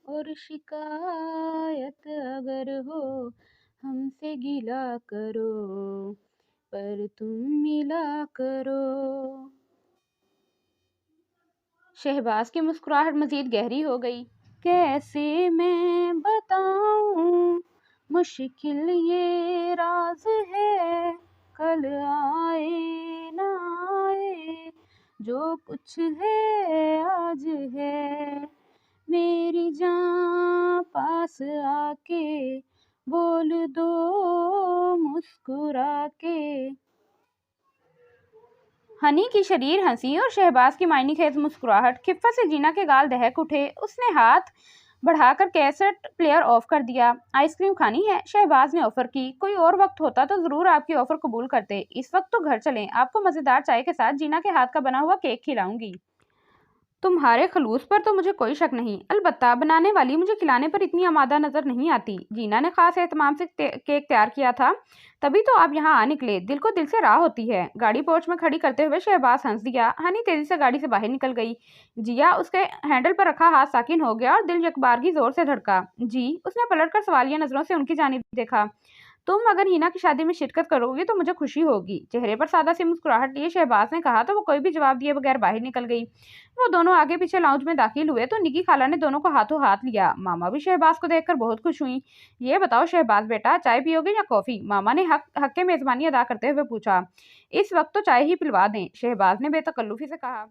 Speaker 1: और शिकायत अगर हो, हमसे गिला करो पर तुम मिला करो। शहबाज की मुस्कुराहट मजीद गहरी हो गई। कैसे मैं बताऊं, मुश्किल ये राज है, कल आए ना आए, जो कुछ है आज है। मेरी जान पास आके बोल दो मुस्कुरा के। हनी की शरीर हंसी और शहबाज की मायनी खेज मुस्कुराहट, खिफ्फत से जीना के गाल दहक उठे। उसने हाथ बढ़ाकर कैसेट प्लेयर ऑफ कर दिया। आइसक्रीम खानी है? शहबाज ने ऑफर की। कोई और वक्त होता तो जरूर आपकी ऑफर कबूल करते। इस वक्त तो घर चलें, आपको मजेदार चाय के साथ जीना के हाथ का बना हुआ केक खिलाऊंगी। तुम्हारे खलूस पर तो मुझे कोई शक नहीं, अलबत्ता बनाने वाली मुझे खिलाने पर इतनी आमादा नजर नहीं आती। जीना ने खास एहतमाम से केक तैयार किया था, तभी तो आप यहाँ आ निकले। दिल को दिल से राह होती है। गाड़ी पोर्च में खड़ी करते हुए शहबाज हंस दिया। हनी तेजी से गाड़ी से बाहर निकल गई। जिया उसके हैंडल पर रखा हाथ साकिन हो गया और दिल यकबारगी जोर से धड़का। जी, उसने पलटकर सवालिया नजरों से उनकी जानिब देखा। तुम अगर हिना की शादी में शिरकत करोगी तो मुझे खुशी होगी। चेहरे पर सादा सी मुस्कुराहट लिए शहबाज ने कहा तो वो कोई भी जवाब दिए बगैर बाहर निकल गई। वो दोनों आगे पीछे लाउंज में दाखिल हुए तो निकी खाला ने दोनों को हाथों हाथ लिया। मामा भी शहबाज को देखकर बहुत खुश हुई। ये बताओ शहबाज बेटा, चाय पियोगे या कॉफी? मामा ने हक के मेजबानी अदा करते हुए पूछा। इस वक्त तो चाय ही पिलवा दें, शहबाज ने बेतकल्लुफी से कहा।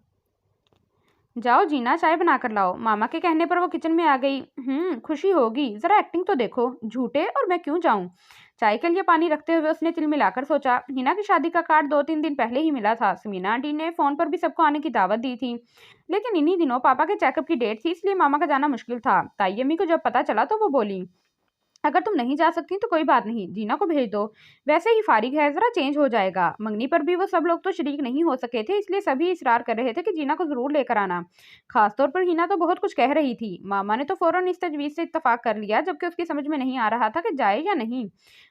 Speaker 1: जाओ जीना, चाय बना कर लाओ। मामा के कहने पर वो किचन में आ गई। खुशी होगी, जरा एक्टिंग तो देखो। झूठे, और मैं क्यों जाऊं? चाय के लिए पानी रखते हुए उसने तिल मिलाकर सोचा, हिना की शादी का कार्ड 2-3 दिन पहले ही मिला था। समीना आंटी ने फोन पर भी सबको आने की दावत दी थी, लेकिन इन्हीं दिनों पापा के चेकअप की डेट थी, इसलिए मामा का जाना मुश्किल था। ताई अम्मी को जब पता चला तो वो बोली, अगर तुम नहीं जा सकती तो कोई बात नहीं, जीना को भेज दो। वैसे ही फारिग है, जरा चेंज हो जाएगा। मंगनी पर भी वो सब लोग तो शरीक नहीं हो सके थे, इसलिए सभी इसरार कर रहे थे कि जीना को जरूर लेकर आना। खासतौर पर हिना तो बहुत कुछ कह रही थी। मामा ने तो फौरन इस तजवीज से इत्तेफाक कर लिया, जबकि उसकी समझ में नहीं आ रहा था कि जाए या नहीं।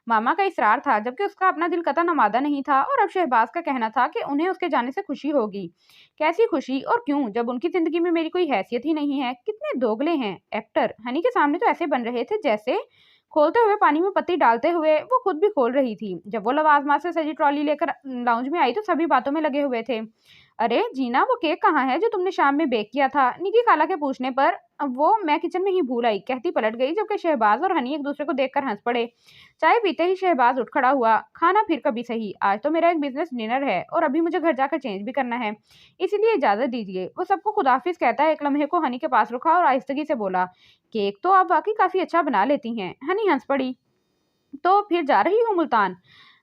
Speaker 1: मामा का इसरार था, जबकि उसका अपना दिल कतई आमादा नहीं था, और अब शहबाज का कहना था कि उन्हें उसके जाने से खुशी होगी। कैसी खुशी और क्यों, जब उनकी जिंदगी में मेरी कोई हैसियत ही नहीं है। कितने दोगले हैं एक्टर। हनी के सामने तो ऐसे बन रहे थे जैसे खोलते हुए पानी में पत्ती डालते हुए वो खुद भी खोल रही थी। जब वो लवाजमा से सजी ट्रॉली लेकर लाउंज में आई तो सभी बातों में लगे हुए थे। अरे जीना, वो केक कहाँ है जो तुमने शाम में बेक किया था? निकी खाला के पूछने पर अब वो मैं किचन में ही भूल आई कहती पलट गई, जबकि शहबाज और हनी एक दूसरे को देखकर हंस पड़े। चाय पीते ही शहबाज उठ खड़ा हुआ। खाना फिर कभी सही, आज तो मेरा एक बिजनेस डिनर है और अभी मुझे घर जाकर चेंज भी करना है, इसीलिए इजाजत दीजिए। वो सबको खुदाफिज कहता है एक लम्हे को हनी के पास रुका और आहिस्तगी से बोला, केक तो आप वाकई काफी अच्छा बना लेती हैं। हनी हंस पड़ी। तो फिर जा रही हो मुल्तान?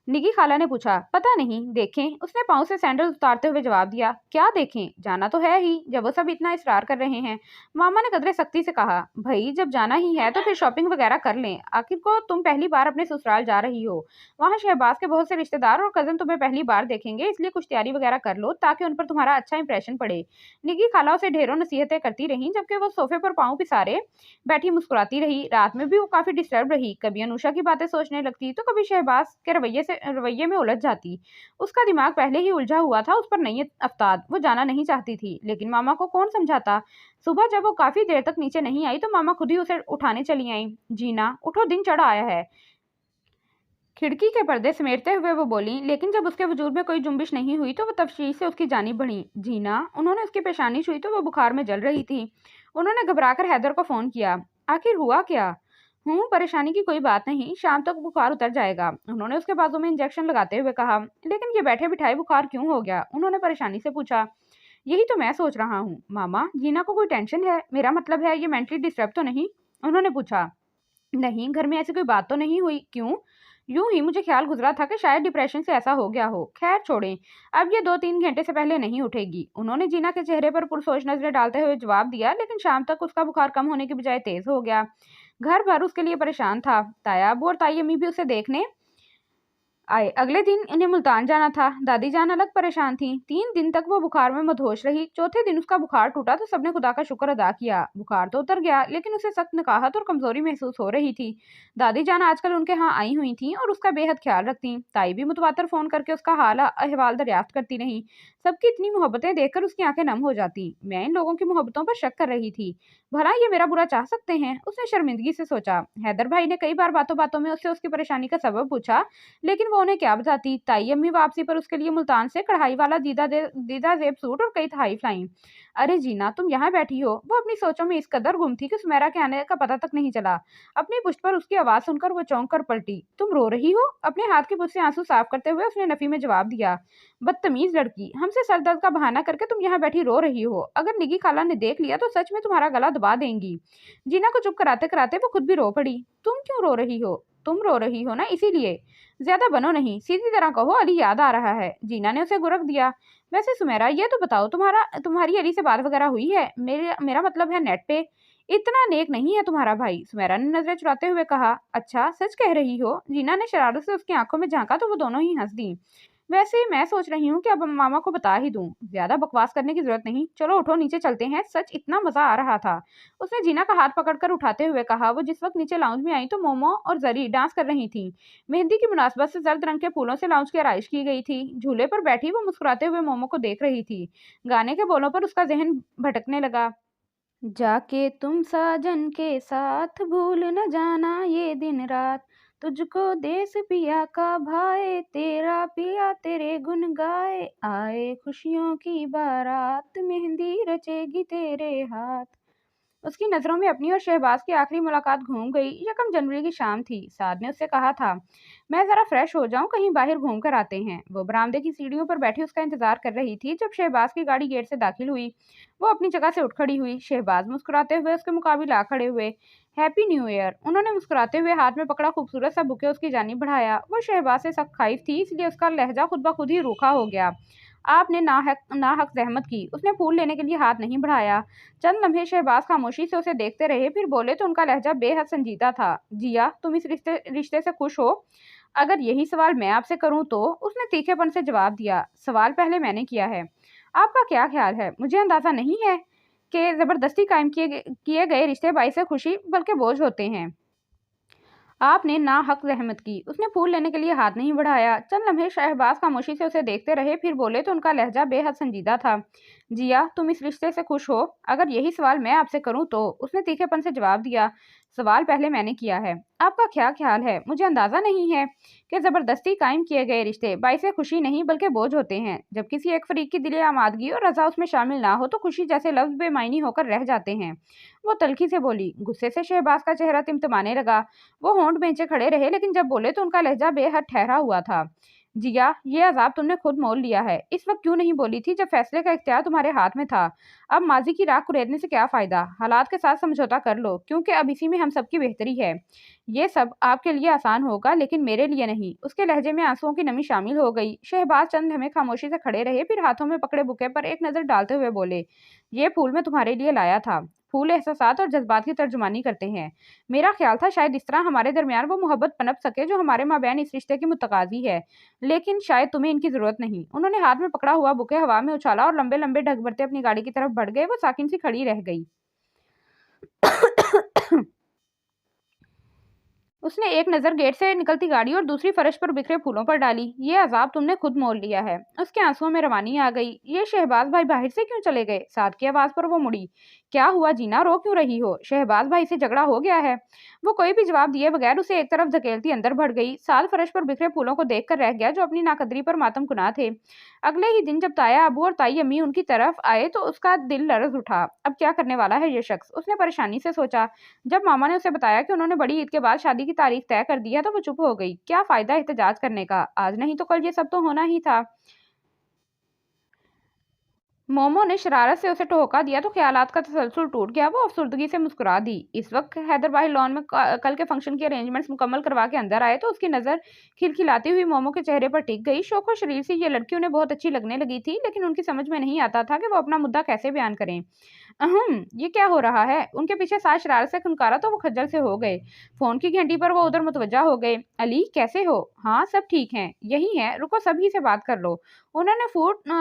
Speaker 1: निकी खाला ने पूछा। पता नहीं, देखें। उसने पाँव से सैंडल उतारते हुए जवाब दिया। क्या देखें, जाना तो है ही, जब वो सब इतना इसरार कर रहे हैं। मामा ने कदरे सख्ती से कहा, भाई जब जाना ही है तो फिर शॉपिंग वगैरह कर लें। आखिर को तुम पहली बार अपने ससुराल जा रही हो, वहाँ शहबाज के बहुत से रिश्तेदार और कजन तुम्हें पहली बार देखेंगे, इसलिए कुछ तैयारी वगैरह कर लो ताकि उन पर तुम्हारा अच्छा इंप्रेशन पड़े। निकी खाला उसे ढेरों नसीहतें करती रही, जबकि वो सोफे पर पाँव पिसारे बैठी मुस्कुराती रही। रात में भी वो काफी डिस्टर्ब रही, कभी अनुषा की बातें सोचने लगती तो कभी शहबाज के रवैये में उलझ जाती। उसका दिमाग पहले ही उलझा हुआ था, उस पर नई अफ्ताद। वो जाना नहीं चाहती थी, लेकिन मामा को कौन समझाता। सुबह जब वो काफी देर तक नीचे नहीं आई तो मामा खुद ही उसे उठाने चली आई। जीना उठो, दिन चढ़ आया है। खिड़की के पर्दे समेटते हुए वो बोली, लेकिन जब उसके वजूद में कोई जुम्बिश नहीं हुई तो वो तफशीश से उसकी जानिब बढ़ी। जीना, उन्होंने उसकी पेशानी छुई तो वो बुखार में जल रही थी। उन्होंने घबराकर हैदर को फोन किया। आखिर हुआ क्या? परेशानी की कोई बात नहीं, शाम तक बुखार उतर जाएगा, उन्होंने उसके बाजू में इंजेक्शन लगाते हुए कहा। लेकिन ये बैठे बिठाए बुखार क्यों हो गया? उन्होंने परेशानी से पूछा। यही तो मैं सोच रहा हूँ मामा, जीना को कोई टेंशन है? मेरा मतलब है ये मेंटली डिस्टर्ब तो नहीं? उन्होंने पूछा। नहीं, घर में ऐसी कोई बात तो नहीं हुई। क्यों? यूं ही मुझे ख्याल गुजरा था कि शायद डिप्रेशन से ऐसा हो गया हो। खैर छोड़ें, अब ये 2-3 घंटे से पहले नहीं उठेगी, उन्होंने जीना के चेहरे पर पुरसोच नजरें डालते हुए जवाब दिया। लेकिन शाम तक उसका बुखार कम होने की बजाय तेज हो गया। घर भर उसके लिए परेशान था। ताया अबू और ताई अम्मी भी उसे देखने आए। अगले दिन इन्हें मुल्तान जाना था। दादी जान अलग परेशान थी। 3 दिन तक वो बुखार में मदहोश रही। चौथे दिन उसका बुखार टूटा तो सबने खुदा का शुक्र अदा किया। बुखार तो उतर गया, लेकिन उसे सख्त नकाहत और कमजोरी महसूस हो रही थी। दादी जान आजकल उनके यहाँ आई हुई थी और उसका बेहद ख्याल रखती। ताई भी मुतवातर फोन करके उसका हाल अहवाल दरियाफ्त करती रही। सबकी इतनी मोहब्बतें देखकर उसकी आंखें नम हो जाती। मैं इन लोगों की मोहब्बतों पर शक कर रही थी। भला ये मेरा बुरा चाह सकते हैं? उसने शर्मिंदगी से सोचा। हैदर भाई ने कई बार बातों बातों में उससे उसकी परेशानी का सबब पूछा, लेकिन वो उन्हें क्या बताती। ताई अम्मी वापसी पर उसके लिए मुल्तान से कढ़ाई वाला दीदा जेब सूट और कई तोहफे लाई। अरे जीना, तुम यहाँ बैठी हो? वो अपनी सोचों में इस कदर गुम थी कि सुमेरा के आने का पता तक नहीं चला। अपनी पुश्त पर उसकी आवाज सुनकर वो चौंक कर पलटी। तुम रो रही हो? अपने हाथ की पुश्त से आंसू साफ करते हुए उसने नफी में जवाब दिया। बदतमीज लड़की, हमसे सर दर्द का बहाना करके तुम यहाँ बैठी रो रही हो। अगर निगी खाला ने देख लिया तो सच में तुम्हारा गला दबा देंगी। जीना को चुप कराते कराते वो खुद भी रो पड़ी। तुम क्यों रो रही हो? तुम रो रही हो ना, इसीलिए। ज्यादा बनो नहीं, सीधी तरह कहो अली याद आ रहा है। जीना ने उसे गुरक दिया। वैसे सुमेरा, ये तो बताओ, तुम्हारी अली से बात वगैरह हुई है? मेरा मतलब है नेट पे। इतना नेक नहीं है तुम्हारा भाई, सुमेरा ने नजरें चुराते हुए कहा। अच्छा, सच कह रही हो? जीना ने शरारत से उसकी आंखों में झांका तो वो दोनों ही हंस दी। वैसे मैं सोच रही हूँ कि अब मामा को बता ही दूं। ज्यादा बकवास करने की जरूरत नहीं, चलो उठो नीचे चलते हैं, सच इतना मजा आ रहा था। उसने जीना का हाथ पकड़कर उठाते हुए कहा। वो जिस वक्त नीचे लाउंज में आई तो मोमो और जरी डांस कर रही थी। मेहंदी की मुनासबत से जर्द रंग के फूलों से लाउंज की आराइश की गई थी। झूले पर बैठी वो मुस्कुराते हुए मोमो को देख रही थी। गाने के बोलों पर उसका जहन भटकने लगा। जाके तुम साजन के साथ भूल न जाना ये दिन रात, तुझको देश पिया का भाए, तेरा पिया तेरे गुन गाए, आए खुशियों की बारात, मेहंदी रचेगी तेरे हाथ। उसकी नज़रों में अपनी और शहबाज की आखिरी मुलाकात घूम गई। 1 जनवरी की शाम थी। साद ने उससे कहा था, मैं ज़रा फ्रेश हो जाऊं, कहीं बाहर घूम कर आते हैं। वो बरामदे की सीढ़ियों पर बैठी उसका इंतजार कर रही थी। जब शहबाज की गाड़ी गेट से दाखिल हुई, वो अपनी जगह से उठ खड़ी हुई। शहबाज मुस्कुराते हुए उसके मुकाबले आ खड़े हुए। हैप्पी न्यू ईयर, उन्होंने मुस्कुराते हुए हाथ में पकड़ा खूबसूरत सा बुके उसकी जानिब बढ़ाया। वो शहबाज से सख्त खाइफ थी, इसलिए उसका लहजा खुद ब खुद ही रूखा हो गया। आपने नाहक जहमत की। उसने फूल लेने के लिए हाथ नहीं बढ़ाया। चंद लम्हे शहबाज खामोशी से उसे देखते रहे, फिर बोले तो उनका लहजा बेहद संजीदा था। जिया, तुम इस रिश्ते रिश्ते से खुश हो? अगर यही सवाल मैं आपसे करूं तो? उसने तीखेपन से जवाब दिया, सवाल पहले मैंने किया है। आपका क्या ख्याल है? मुझे अंदाजा नहीं है कि जबरदस्ती कायम किए गए रिश्ते बाइस खुशी बल्कि बोझ होते हैं। आपने नाहक ज़हमत की। उसने फूल लेने के लिए हाथ नहीं बढ़ाया। चंद लम्हे शहबाज खामोशी से उसे देखते रहे, फिर बोले तो उनका लहजा बेहद संजीदा था। जिया, तुम इस रिश्ते से खुश हो? अगर यही सवाल मैं आपसे करूं तो? उसने तीखेपन से जवाब दिया, सवाल पहले मैंने किया है। आपका क्या ख्याल है? मुझे अंदाजा नहीं है कि ज़बरदस्ती कायम किए गए रिश्ते बाइसे खुशी नहीं बल्कि बोझ होते हैं। जब किसी एक फरीक की दिले आमादगी और रजा उसमें शामिल ना हो तो खुशी जैसे लफ्ज़ बेमायनी होकर रह जाते हैं। वो तल्खी से बोली। गुस्से से शहबाज का चेहरा तिमतिमाने लगा। वो होंठ बेंचे खड़े रहे, लेकिन जब बोले तो उनका लहजा बेहद ठहरा हुआ था। जिया, ये अजाब तुमने खुद मोल लिया है। इस वक्त क्यों नहीं बोली थी, जब फैसले का इख्तियार तुम्हारे हाथ में था? अब माजी की राख कुरेदने से क्या फायदा? हालात के साथ समझौता कर लो, क्योंकि अब इसी में हम सबकी बेहतरी है। ये सब आपके लिए आसान होगा, लेकिन मेरे लिए नहीं। उसके लहजे में आंसुओं की नमी शामिल हो गई। शहबाज चंद हमें खामोशी से खड़े रहे, फिर हाथों में पकड़े बुके पर एक नजर डालते हुए बोले, ये फूल मैं तुम्हारे लिए लाया था। फूल एहसासात और जज्बात की तर्जुमानी करते हैं। मेरा ख्याल था शायद इस तरह हमारे दरमियान वो मोहब्बत पनप सके जो हमारे माबैन इस रिश्ते की मुतकाजी है। लेकिन शायद तुम्हें इनकी जरूरत नहीं। उन्होंने हाथ में पकड़ा हुआ बुके हवा में उछाला और लंबे लंबे ढक भरते अपनी गाड़ी की तरफ बढ़ गए। वो साकिन सी खड़ी रह गई। उसने एक नज़र गेट से निकलती गाड़ी और दूसरी फर्श पर बिखरे फूलों पर डाली। ये अजाब तुमने खुद मोल लिया है। उसके आंसुओं में रवानी आ गई। ये शहबाज भाई बाहर से क्यों चले गए? साद की आवाज़ पर वो मुड़ी। क्या हुआ जीना, रो क्यों रही हो? शहबाज भाई से झगड़ा हो गया है? वो कोई भी जवाब दिए बगैर उसे एक तरफ धकेलती अंदर बढ़ गई। साद फर्श पर बिखरे फूलों को देख कर रह गया, जो अपनी नाकदरी पर मातम कुना थे। अगले ही दिन जब ताया अबू और ताई अम्मी उनकी तरफ आए तो उसका दिल लरज उठा। अब क्या करने वाला है ये शख्स? उसने परेशानी से सोचा। जब मामा ने उसे बताया कि उन्होंने बड़ी ईद के बाद शादी की तारीख तय कर दी है, तो वो चुप हो गई। क्या फायदा एहतजाज करने का? आज नहीं तो कल ये सब तो होना ही था। मोमो ने शरारत से उसे टोका दिया तो ख्यालात का तसलसल टूट गया। वो अफसुर्दगी से मुस्कुरा दी। इस वक्त हैदर भाई लॉन में कल के फंक्शन के अरेंजमेंट्स मुकम्मल करवा के अंदर आए तो उसकी नज़र खिलखिलाती हुई मोमो के चेहरे पर टिक गई। शोको शरीर से ये लड़की उन्हें बहुत अच्छी लगने लगी थी, लेकिन उनकी समझ में नहीं आता था कि वो अपना मुद्दा कैसे बयान करें। ये क्या हो रहा है? उनके पीछे साथ शरारत से खुनकारा तो वो खज्जल से हो गए। फोन की घंटी पर वो उधर मुतवज्जा हो गए। अली, कैसे हो? हाँ, सब ठीक हैं। यही है, रुको सभी से बात कर लो। उन्होंने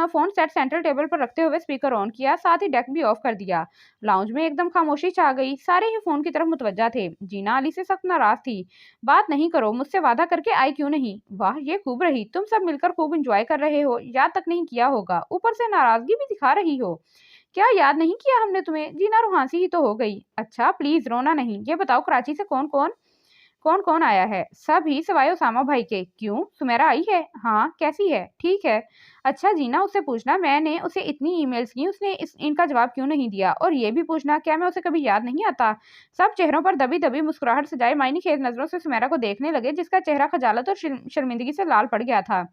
Speaker 1: फोन सेट सेंटर टेबल पर रखते हुए स्पीकर ऑन किया, साथ ही डेक भी ऑफ कर दिया। लाउंज में एकदम खामोशी छा गई। सारे ही फोन की तरफ मुतवज्जा थे। जीना अली से सख्त नाराज थी। बात नहीं करो, मुझसे वादा करके आई क्यों नहीं? वाह, ये खूब रही। तुम सब मिलकर खूब इंजॉय कर रहे हो, याद तक नहीं किया होगा, ऊपर से नाराजगी भी दिखा रही हो। क्या याद नहीं किया हमने तुम्हें? जीना रुहासी ही तो हो गई। अच्छा प्लीज रोना नहीं। ये बताओ, कराची से कौन कौन आया है? सब ही सिवाय उसामा भाई के। क्यों, सुमेरा आई है? हाँ, कैसी है? ठीक है। अच्छा जीना, उससे पूछना मैंने उसे इतनी ईमेल्स की, उसने इनका जवाब क्यों नहीं दिया? और ये भी पूछना, क्या मैं उसे कभी याद नहीं आता? सब चेहरों पर दबी दबी मुस्कुराहट सजाए मायने खेज नजरों से सुमेरा को देखने लगे, जिसका चेहरा खजालत और शर्मिंदगी से लाल पड़ गया था।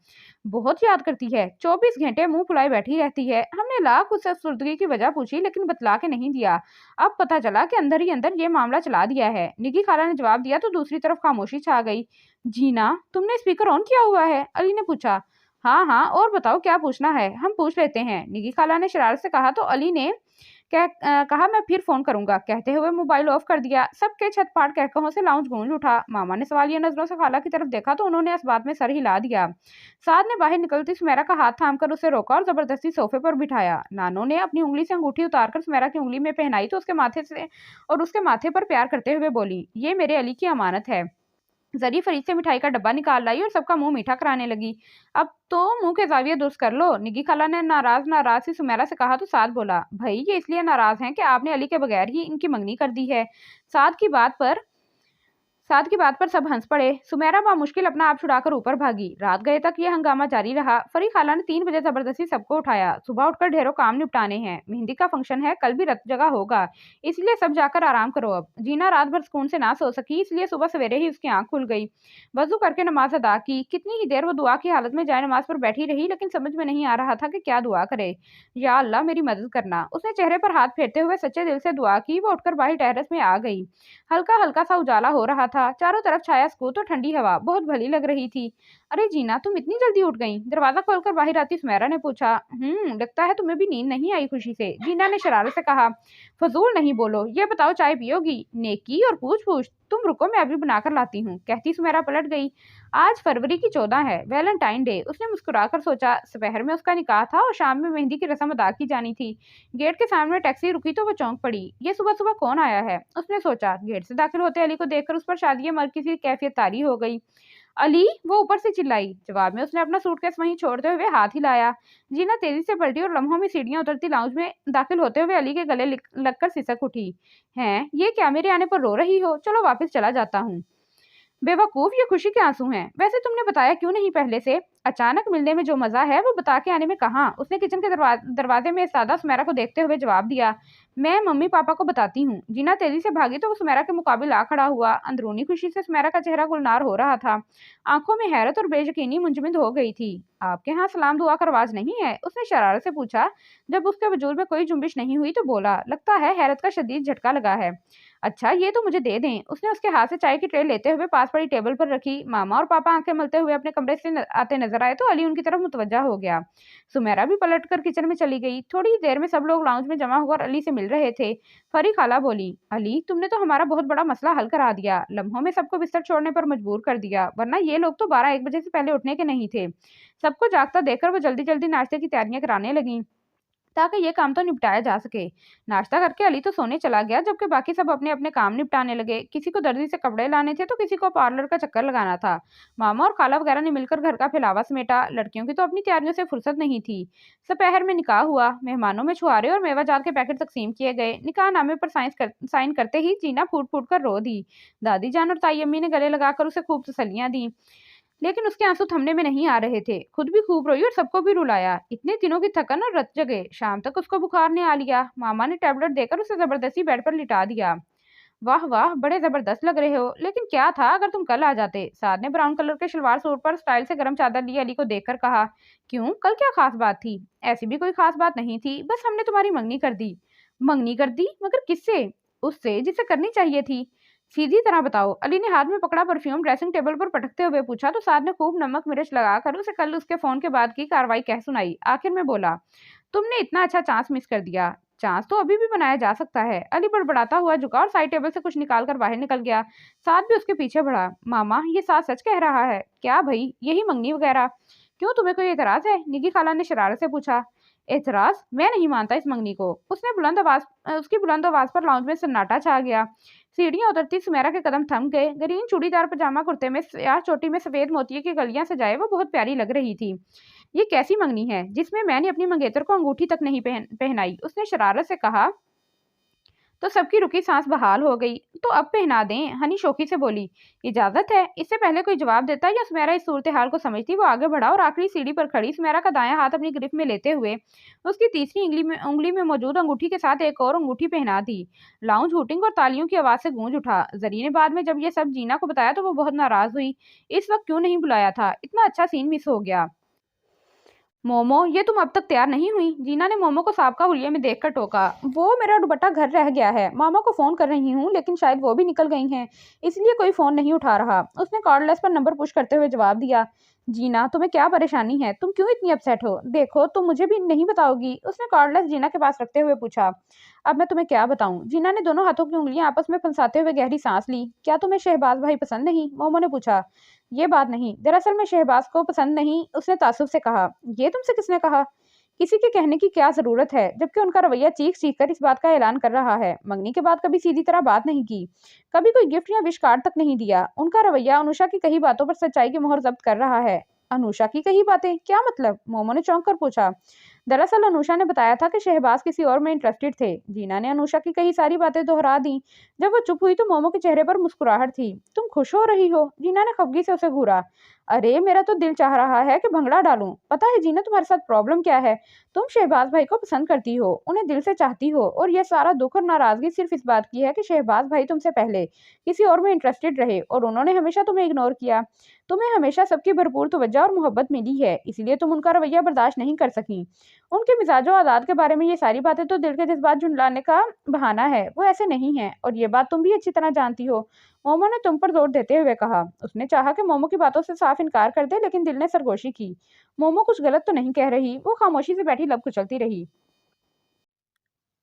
Speaker 1: बहुत याद करती है, 24 घंटे मुंह फुलाए बैठी रहती है। हमने लाख उससे अफसुर्दगी की वजह पूछी, लेकिन बतला के नहीं दिया। अब पता चला कि अंदर ही अंदर ये मामला चला दिया है। निगी खाला ने जवाब दिया तो दूसरी तरफ खामोशी छा गई। जीना, तुमने स्पीकर ऑन किया हुआ है? अली ने पूछा। हाँ हाँ, और बताओ क्या पूछना है? हम पूछ लेते हैं, निगी खाला ने शरारत से कहा तो अली ने कहा मैं फिर फोन करूंगा, कहते हुए मोबाइल ऑफ कर दिया। सबके छत फाड़ कहकहों से लाउंज गूंज उठा। मामा ने सवालिया नजरों से खाला की तरफ देखा तो उन्होंने इस बात में सर हिला दिया। साद ने बाहर निकलती सुमेरा का हाथ थामकर उसे रोका और जबरदस्ती सोफे पर बिठाया। नानो ने अपनी उंगली से अंगूठी उतारकर सुमेरा की उंगली में पहनाई तो उसके माथे पर प्यार करते हुए बोली, ये मेरे अली की अमानत है। जरी फरीद से मिठाई का डब्बा निकाल लाई और सबका मुंह मीठा कराने लगी। अब तो मुंह के जाविये दुरुस्त कर लो, निगी खाला ने नाराज सी सुमेरा से कहा तो साद बोला, भाई ये इसलिए नाराज हैं कि आपने अली के बगैर ही इनकी मंगनी कर दी है। साद की बात पर साथ की बात पर सब हंस पड़े। सुमेरा बामुश्किल अपना आप छुड़ाकर ऊपर भागी। रात गए तक ये हंगामा जारी रहा। फरी खाला ने 3 बजे जबरदस्ती सबको उठाया। सुबह उठकर ढेरों काम निपटाने हैं। मेहंदी का फंक्शन है, कल भी रत जगह होगा, इसलिए सब जाकर आराम करो अब। जीना रात भर सुकून से ना सो सकी, इसलिए सुबह सवेरे ही उसकी आंख खुल गई। वजू करके नमाज अदा की। कितनी ही देर वो दुआ की हालत में जाए नमाज पर बैठी रही, लेकिन समझ में नहीं आ रहा था कि क्या दुआ करे। या अल्लाह मेरी मदद करना। उसने चेहरे पर हाथ फेरते हुए सच्चे दिल से दुआ की। वो उठकर बाहर टेरेस में आ गई। हल्का हल्का सा उजाला हो रहा था। चारों तरफ छाया सुकून और ठंडी हवा बहुत भली लग रही थी। अरे जीना, तुम इतनी जल्दी उठ गई? दरवाजा खोलकर बाहर आती सुमेरा ने पूछा। लगता है तुम्हें भी नींद नहीं आई खुशी से, जीना ने शरारत से कहा। फजूल नहीं बोलो, ये बताओ चाय पियोगी? नेकी और पूछ पूछ। तुम रुको, मैं अभी बनाकर लाती हूँ, कहती सुमेरा पलट गई। आज फरवरी की 14 है, वैलेंटाइन डे। उसने मुस्कुराकर सोचा। दोपहर में उसका निकाह था और शाम में मेहंदी की रस्म अदा की जानी थी। गेट के सामने टैक्सी रुकी तो वो चौंक पड़ी। ये सुबह सुबह कौन आया है, उसने सोचा। गेट से दाखिल होते अली को देखकर उस पर शादी मर्द की सी कैफियत तारी हो गई। अली, वो ऊपर से चिल्लाई। जवाब में उसने अपना सूटकेस वहीं छोड़ते हुए हाथ हिलाया। जीना तेजी से पलटी और लम्हों में सीढ़ियां उतरती लाउंज में दाखिल होते हुए अली के गले लगकर सिसक उठी। हैं, ये क्या मेरे आने पर रो रही हो? चलो वापस चला जाता हूँ। बेवकूफ, ये खुशी के आंसू हैं। वैसे तुमने बताया क्यों नहीं पहले से? अचानक मिलने में जो मजा है वो बता के आने में कहाँ। उसने किचन के दरवाजे में सादा सुमेरा को देखते हुए जवाब दिया। मैं मम्मी पापा को बताती हूँ। जीना तेजी से भागी तो वो सुमेरा के मुकाबिल आ खड़ा हुआ। अंदरूनी खुशी से सुमेरा का चेहरा गुलनार हो रहा था। आंखों में हैरत और बेयकीनी मुंजमद हो गई थी। आपके यहाँ सलाम दुआ का रवाज नहीं है? उसने शरारत से पूछा। जब उसके वजूद में कोई जुम्बिश नहीं हुई तो बोला। लगता है हैरत का शदीद झटका लगा है। अच्छा, ये तो मुझे दे दें। उसने उसके हाथ से चाय की ट्रे लेते हुए पास पड़ी टेबल पर रखी। मामा और पापा आंखें मलते हुए अपने कमरे से आते नजर आए तो अली उनकी तरफ मुतवज्जा हो गया। सुमेरा भी पलटकर किचन में चली गई। थोड़ी ही देर में सब लोग लाउंज में जमा होकर अली से मिल रहे थे। फरी खाला बोली। अली, तुमने तो हमारा बहुत बड़ा मसला हल करा दिया। लम्हों में सबको बिस्तर छोड़ने पर मजबूर कर दिया, वरना ये लोग तो 12-1 बजे से पहले उठने के नहीं थे। सबको जागता देखकर वो जल्दी जल्दी नाश्ते की तैयारियां कराने लगी ताकि ये काम तो निपटाया जा सके। नाश्ता करके अली तो सोने चला गया, जबकि बाकी सब अपने अपने काम निपटाने लगे। किसी को दर्जी से कपड़े लाने थे तो किसी को पार्लर का चक्कर लगाना था। मामा और खाला वगैरह ने मिलकर घर का फैलावा समेटा। लड़कियों की तो अपनी तैयारियों से फुर्सत नहीं थी। दोपहर में निकाह हुआ। मेहमानों में छुआरे और मेवाजात के पैकेट तकसीम किए गए। निकाह नामे पर साइन करते ही जीना फूट फूट कर रो दी। दादी जान और ताई अम्मी ने गले लगाकर उसे खूब तसल्लियां दी, लेकिन उसके आंसू थमने में नहीं आ रहे थे। खुद भी खूब रोई और सबको भी रुलाया। इतने दिनों की थकन और रत जगे। शाम तक उसको बुखार ने आ लिया। मामा ने टैबलेट देकर उसे जबरदस्ती बेड पर लिटा दिया। वाह वाह, बड़े जबरदस्त लग रहे हो, लेकिन क्या था अगर तुम कल आ जाते? साद ने ब्राउन कलर के शलवार सूट पर स्टाइल से गर्म चादर ली अली को देखकर कहा। क्यों, कल क्या खास बात थी? ऐसी भी कोई खास बात नहीं थी, बस हमने तुम्हारी मंगनी कर दी। मंगनी कर दी? मगर किससे? उससे जिससे करनी चाहिए थी। सीधी तरह बताओ। अली ने हाथ में पकड़ा परफ्यूम ड्रेसिंग टेबल पर पटकते हुए पूछा तो साद ने खूब नमक मिर्च लगाकर उसे कल उसके फोन के बाद की कार्रवाई कह सुनाई। आखिर में बोला। तुमने इतना अच्छा चांस मिस कर दिया। चांस तो अभी भी बनाया जा सकता है। अली बड़बड़ाता हुआ झुका और साइड टेबल से कुछ निकालकर बाहर निकल गया। साद भी उसके पीछे बढ़ा। मामा, ये साद सच कह रहा है क्या भाई? यही मंगनी वगैरह? क्यों, तुम्हें कोई एतराज है? निगी खाला ने शरारत से पूछा। एतराज? मैं नहीं मानता इस मंगनी को। उसकी बुलंद आवाज पर लाउंज में सन्नाटा छा गया। सीढ़ियां उतरती सुमेरा के कदम थम गए। ग्रीन चूड़ीदार पजामा कुर्ते में स्याह चोटी में सफेद मोतिये की गलियां सजाए वो बहुत प्यारी लग रही थी। ये कैसी मंगनी है जिसमें मैंने अपनी मंगेतर को अंगूठी तक नहीं पहनाई? उसने शरारत से कहा। तो सबकी रुकी सांस बहाल हो गई। तो अब पहना दें, हनी शोखी से बोली। इजाजत है? इससे पहले कोई जवाब देता या सुमेरा इस सूरत हाल को समझती, वो आगे बढ़ा और आखिरी सीढ़ी पर खड़ी सुमेरा का दायां हाथ अपनी गिरफ्त में लेते हुए उसकी तीसरी उंगली में मौजूद अंगूठी के साथ एक और अंगूठी पहना दी। लाउंज हूटिंग और तालियों की आवाज से गूंज उठा। जरी ने बाद में जब ये सब जीना को बताया तो वो बहुत नाराज हुई। इस वक्त क्यों नहीं बुलाया था? इतना अच्छा सीन मिस हो गया। मोमो, ये तुम अब तक तैयार नहीं हुई? जीना ने मोमो को साबका हुलिये में देखकर टोका। वो मेरा दुपट्टा घर रह गया है। मामा को फोन कर रही हूँ, लेकिन शायद वो भी निकल गई हैं, इसलिए कोई फोन नहीं उठा रहा। उसने कॉर्डलेस पर नंबर पुश करते हुए जवाब दिया। जीना, तुम्हें क्या परेशानी है? तुम क्यों इतनी अपसेट हो? देखो, तुम मुझे भी नहीं बताओगी? उसने कॉर्डलेस जीना के पास रखते हुए पूछा। अब मैं तुम्हें क्या बताऊं? जीना ने दोनों हाथों की उंगलियां आपस में फंसाते हुए गहरी सांस ली। क्या तुम्हें शहबाज भाई पसंद नहीं? मोमो ने पूछा। ये बात नहीं, दरअसल मैं शहबाज को पसंद नहीं। उसने तासुब से कहा। ये तुमसे किसने कहा? किसी के कहने की क्या जरूरत है, जबकि उनका रवैया चीख चीख कर इस बात का ऐलान कर रहा है। मंगनी के बाद कभी सीधी तरह बात नहीं की, कभी कोई गिफ्ट या विश कार्ड तक नहीं दिया। उनका रवैया अनुषा की कही बातों पर सच्चाई की मोहर जब्त कर रहा है। अनुषा की कही बातें? क्या मतलब? मोमो ने चौंक कर पूछा। दरअसल अनुषा ने बताया था कि शहबाज किसी और में इंटरेस्टेड थे। जीना ने अनुषा की कई सारी बातें दोहरा दी। जब वो चुप हुई तो मोमो के चेहरे पर मुस्कुराहट थी। तुम खुश हो रही हो? जीना ने खफगी से उसे घूरा। अरे मेरा तो दिल चाह रहा है कि भंगड़ा डालूं। पता है जीना तुम्हारे साथ प्रॉब्लम क्या है? तुम शहबाज भाई को पसंद करती हो, उन्हें दिल से चाहती हो, और ये सारा दुख और नाराजगी सिर्फ इस बात की है कि शहबाज भाई तुमसे पहले किसी और में इंटरेस्टेड रहे और उन्होंने हमेशा तुम्हें इग्नोर किया। तुम्हें हमेशा सबकी भरपूर तवज्जो और मोहब्बत मिली है, इसलिए तुम उनका रवैया बर्दाश्त नहीं कर सकी। उनके मिजाजो आदात के बारे में ये सारी बातें तो दिल के जज्बात झुंझलाने का बहाना है। वो ऐसे नहीं है और ये बात तुम भी अच्छी तरह जानती हो। मोमो ने तुम पर जोर देते हुए कहा। उसने चाहा कि मोमो की बातों से साफ इनकार कर दे, लेकिन दिल ने सरगोशी की। मोमो कुछ गलत तो नहीं कह रही। वो खामोशी से बैठी लब कुचलती रही।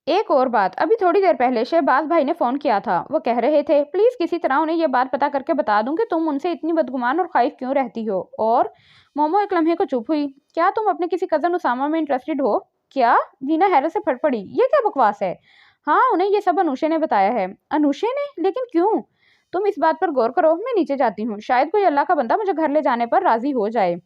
Speaker 1: एक और बात, अभी थोड़ी देर पहले शहबाज भाई ने फोन किया था। वो कह रहे थे प्लीज किसी तरह उन्हें ये बात पता करके बता दूं कि तुम उनसे इतनी बदगुमान और खाइफ क्यों रहती हो। और मोमो एक लम्हे को चुप हुई। क्या तुम अपने किसी कजन उसामा में इंटरेस्टेड हो? क्या? जीना हैरत से फट पड़ी। ये क्या बकवास है? हाँ, उन्हें ये सब अनुषे ने बताया है। अनुषे ने? लेकिन क्यों? तुम इस बात पर गौर करो। मैं नीचे जाती हूँ, शायद कोई अल्लाह का बंदा मुझे घर ले जाने पर राजी हो जाए।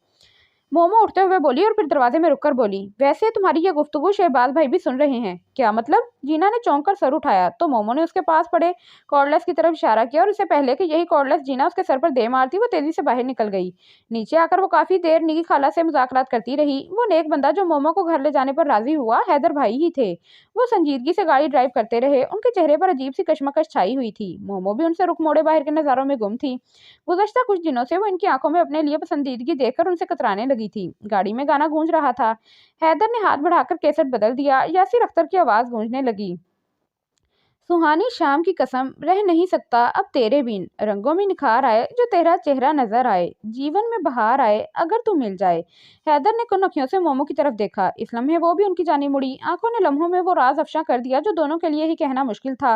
Speaker 1: मोमो उठते हुए बोली और फिर दरवाजे में रुककर बोली, वैसे तुम्हारी ये गुफ्तगू शहबाज भाई भी सुन रहे हैं? क्या मतलब? जीना ने चौंक कर सर उठाया तो मोमो ने उसके पास पड़े कॉर्डलेस की तरफ इशारा किया और इससे पहले कि यही कॉर्डलेस जीना उसके सर पर दे मारती, वो तेजी से बाहर निकल गई। नीचे आकर वो काफी देर निकी खाला से मुज़ाकरात करती रही। वो नेक बंदा जो मोमो को घर ले जाने पर राजी हुआ हैदर भाई ही थे। वो संजीदगी से गाड़ी ड्राइव करते रहे। उनके चेहरे पर अजीब सी कशमकश छाई हुई थी। मोमो भी उनसे रुख मोड़े बाहर के नजारों में गुम थी। गुज़श्ता कुछ दिनों से वो इनकी आंखों में अपने लिए पसंदीदगी देखकर उनसे कतराने लगी थी। गाड़ी में गाना गूंज रहा था। हैदर ने हाथ बढ़ाकर कैसेट बदल दिया। यासिर अख्तर की आवाज गूंजने लगी। सुहानी शाम की कसम, रह नहीं सकता अब तेरे बिन। रंगों में निखार आए जो तेरा चेहरा नजर आए, जीवन में बहार आए अगर तू मिल जाए। हैदर ने कुन अखियों से मोमो की तरफ देखा। इस लम्हे वो भी उनकी जानी मुड़ी। आंखों ने लम्हों में वो राज अफशा कर दिया जो दोनों के लिए ही कहना मुश्किल था।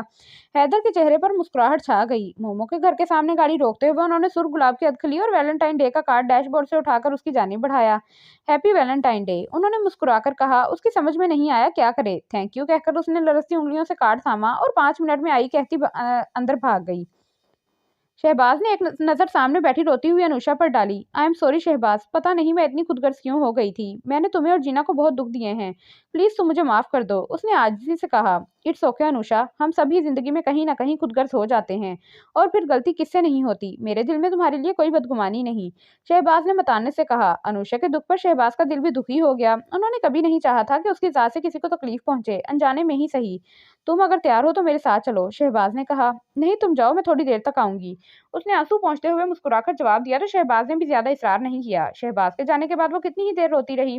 Speaker 1: हैदर के चेहरे पर मुस्कुराहट छा गई। मोमो के घर के सामने गाड़ी रोकते हुए उन्होंने सुर्ख गुलाब की अदखली और वैलेंटाइन डे का कार्ड डैशबोर्ड से उठाकर उसकी जानी बढ़ाया। हैप्पी वैलेंटाइन डे, उन्होंने मुस्कुराकर कहा। उसकी समझ में नहीं आया क्या करे। थैंक यू कहकर उसने लरसती उंगलियों से कार्ड थामा और 5 मिनट में आई कहती अंदर भाग गई। शहबाज ने एक नजर सामने बैठी रोती हुई अनुषा पर डाली। आई एम सॉरी शहबाज, पता नहीं मैं इतनी खुदगर्ज क्यों हो गई थी। मैंने तुम्हें और जीना को बहुत दुख दिए हैं। प्लीज तुम मुझे माफ कर दो। उसने आजिज़ी से कहा। इट्स ओके अनुषा, हम सभी जिंदगी में कहीं ना कहीं खुदगर्ज हो जाते हैं और फिर गलती किससे नहीं होती। मेरे दिल में तुम्हारे लिए कोई बदगुमानी नहीं। शहबाज ने मताने से कहा। अनुषा के दुख पर शहबाज का दिल भी दुखी हो गया। उन्होंने कभी नहीं चाहा था कि उसकी जात से किसी को तकलीफ पहुंचे, अनजाने में ही सही। तुम अगर तैयार हो तो मेरे साथ चलो, शहबाज ने कहा। नहीं तुम जाओ, मैं थोड़ी देर तक आऊंगी। उसने आंसू पोंछते हुए मुस्कुराकर जवाब दिया तो शहबाज ने भी ज्यादा इसरार नहीं किया। शहबाज के जाने के बाद वो कितनी ही देर रोती रही।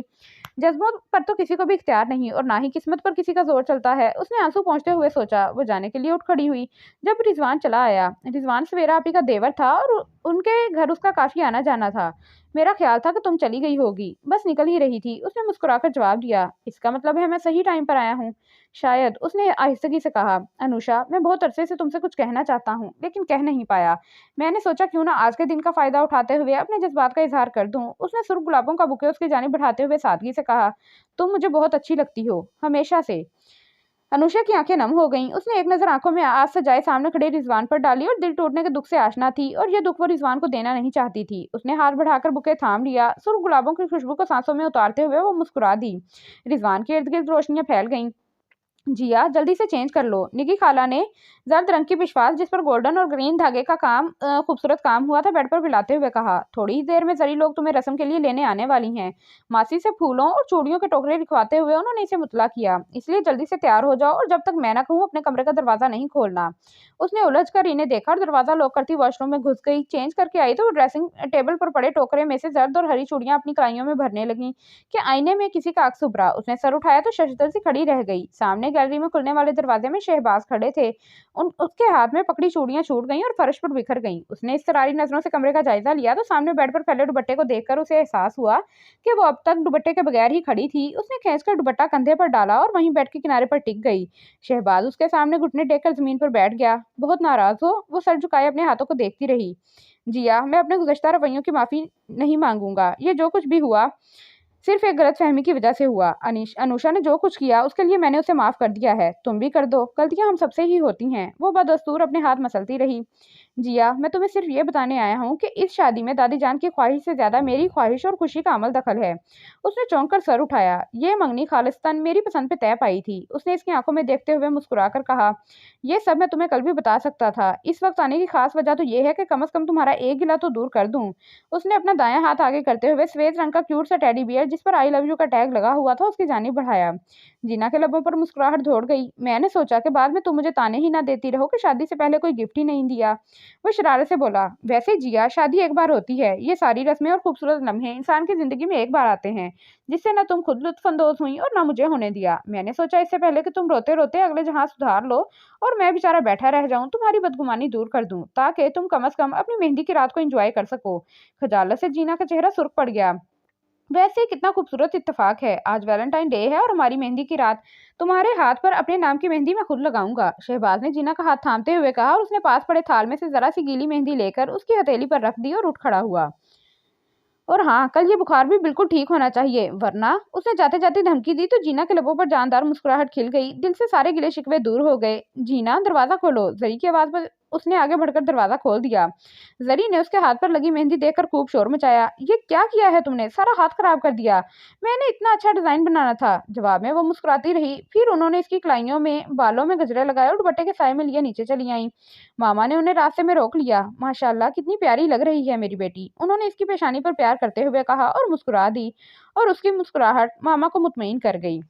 Speaker 1: जज्बों पर तो किसी को भी इख्तियार नहीं और ना ही किस्मत पर किसी का जोर चलता है। उसने आंसू पोंछते हुए सोचा। वो जाने के लिए उठ खड़ी हुई जब रिजवान चला आया। रिजवान सवेरा आपी का देवर था और उनके घर उसका काफी आना जाना था। मेरा ख्याल था कि तुम चली गई होगी, बस निकल ही रही थी। उसने मुस्कुराकर जवाब दिया। इसका मतलब है मैं सही टाइम पर आया हूँ? शायद, उसने आहिस्तगी से कहा। अनुषा, मैं बहुत अरसे से तुमसे कुछ कहना चाहता हूँ लेकिन कह नहीं पाया। मैंने सोचा क्यों ना आज के दिन का फायदा उठाते हुए अपने जज्बात का इजहार कर दूं। उसने सुर्ख गुलाबों का बुके उसकी जानिब बढ़ाते हुए सादगी से कहा। तुम मुझे बहुत अच्छी लगती हो, हमेशा से। अनुषा की आंखें नम हो गईं। उसने एक नजर आंखों में आज सजाए सामने खड़े रिजवान पर डाली और दिल टूटने के दुख से आशना थी और यह दुख वो रिजवान को देना नहीं चाहती थी। उसने हाथ बढ़ाकर बुके थाम लिया। सुर्ख गुलाबों की खुशबू को सांसों में उतारते हुए वो मुस्कुरा दी। रिजवान के इर्द गिर्द रोशनियां फैल गईं। जिया, जल्दी से चेंज कर लो। निकी खाला ने जर्द रंग की पिशवास जिस पर गोल्डन और ग्रीन धागे का खूबसूरत काम हुआ था बेड पर फैलाते हुए कहा। थोड़ी ही देर में जरी लोग तुम्हें रस्म के लिए लेने आने वाली हैं। मासी से फूलों और चूड़ियों के टोकरे लिखवाते हुए उन्होंने इसे मुतला किया। इसलिए जल्दी से तैयार हो जाओ और जब तक मैं ना कहूँ अपने कमरे का दरवाजा नहीं खोलना। उसने उलझ कर इन्हें देखा और दरवाजा लॉक करती वॉशरूम में घुस गई। चेंज करके आई तो वो ड्रेसिंग टेबल पर पड़े टोकरे में से जर्द और हरी चूड़ियां अपनी कलाइयों में भरने लगी कि आईने में किसी का अक्स उभरा। उसने सर उठाया तो शशदर सी खड़ी रह गई। सामने गैलरी में खुलने वाले दरवाजे में शहबाज खड़े थे। उसके हाथ में पकड़ी चूड़ियां छूट गईं और फर्श पर बिखर गईं। उसने इस तरारी नजरों से कमरे का जायजा लिया तो सामने बेड पर फैले दुपट्टे को देखकर उसे एहसास हुआ कि वो अब तक दुपट्टे के बगैर ही खड़ी थी। उसने खींचकर दुपट्टा कंधे पर डाला और वहीं बेड के किनारे पर टिक गई। शहबाज उसके सामने घुटने टेककर जमीन पर बैठ गया। बहुत नाराज हो? वो सर झुकाए अपने हाथों को देखती रही। जिया, मैं अपने गुज़श्ता रवैयों की माफी नहीं मांगूंगा। ये जो कुछ भी हुआ सिर्फ एक गलतफहमी की वजह से हुआ। अनुषा ने जो कुछ किया उसके लिए मैंने उसे माफ कर दिया है। तुम भी कर दो, गलतियां हम सबसे ही होती हैं। वो बदस्तूर अपने हाथ मसलती रही। जिया, मैं तुम्हें सिर्फ ये बताने आया हूँ कि इस शादी में दादी जान की ख्वाहिश से ज्यादा मेरी ख्वाहिश और खुशी का अमल दखल है। उसने चौंक कर सर उठाया। ये मंगनी खालिस्तान मेरी पसंद पे तय पाई थी। उसने इसकी आंखों में देखते हुए मुस्कुराकर कहा, ये सब मैं तुम्हें कल भी बता सकता था। इस वक्त आने की खास वजह तो ये है कि कम से कम तुम्हारा एक गिला तो दूर कर दूं। उसने अपना दायां हाथ आगे करते हुए श्वेत रंग का क्यूट सा टेडी बियर जिस पर आई लव यू का टैग लगा हुआ था उसकी जानिब बढ़ाया। जीना के लबों पर मुस्कुराहट दौड़ गई। मैंने सोचा कि बाद में तुम मुझे ताने ही ना देती रहो कि शादी से पहले कोई गिफ्ट ही नहीं दिया। वो शरारत से बोला, वैसे जिया, शादी एक बार होती है। ये सारी रस्में और खूबसूरत लम्हे इंसान की जिंदगी में एक बार आते हैं, जिससे ना तुम खुद लुत्फानंदोज हुई और ना मुझे होने दिया। मैंने सोचा इससे पहले कि तुम रोते रोते अगले जहां सुधार लो और मैं बेचारा बैठा रह जाऊं, तुम्हारी बदगुमानी दूर कर दूं, ताकि तुम कम से कम अपनी मेहंदी की रात को एंजॉय कर सको। खजालत से जीना का चेहरा सुर्ख पड़ गया। वैसे ही कितना खूबसूरत इत्तेफाक है, आज वैलेंटाइन डे है और हमारी मेहंदी की रात। तुम्हारे हाथ पर अपने नाम की मेहंदी मैं खुद लगाऊंगा। शहबाज ने जीना का हाथ थामते हुए कहा और उसने पास पड़े थाल में से जरा सी गीली मेहंदी लेकर उसकी हथेली पर रख दी और उठ खड़ा हुआ। और हाँ, कल ये बुखार भी बिल्कुल ठीक होना चाहिए, वरना। उसने जाते जाते धमकी दी तो जीना के लबों पर जानदार मुस्कुराहट खिल गई। दिल से सारे गिले शिकवे दूर हो गए। जीना, दरवाजा खोलो। जरी की आवाज पर उसने आगे बढ़कर दरवाजा खोल दिया। जरी ने उसके हाथ पर लगी मेहंदी देखकर खूब शोर मचाया। ये क्या किया है तुमने? सारा हाथ खराब कर दिया। मैंने इतना अच्छा डिजाइन बनाना था। जवाब में वो मुस्कुराती रही। फिर उन्होंने इसकी कलाइयों में बालों में गजरे लगाए और दुपट्टे के साए में लिए नीचे चली आई। मामा ने उन्हें रास्ते में रोक लिया। माशाल्लाह, कितनी प्यारी लग रही है मेरी बेटी, उन्होंने इसकी पेशानी पर प्यार करते हुए कहा और मुस्कुरा दी। और उसकी मुस्कुराहट मामा को मुतमईन कर गई।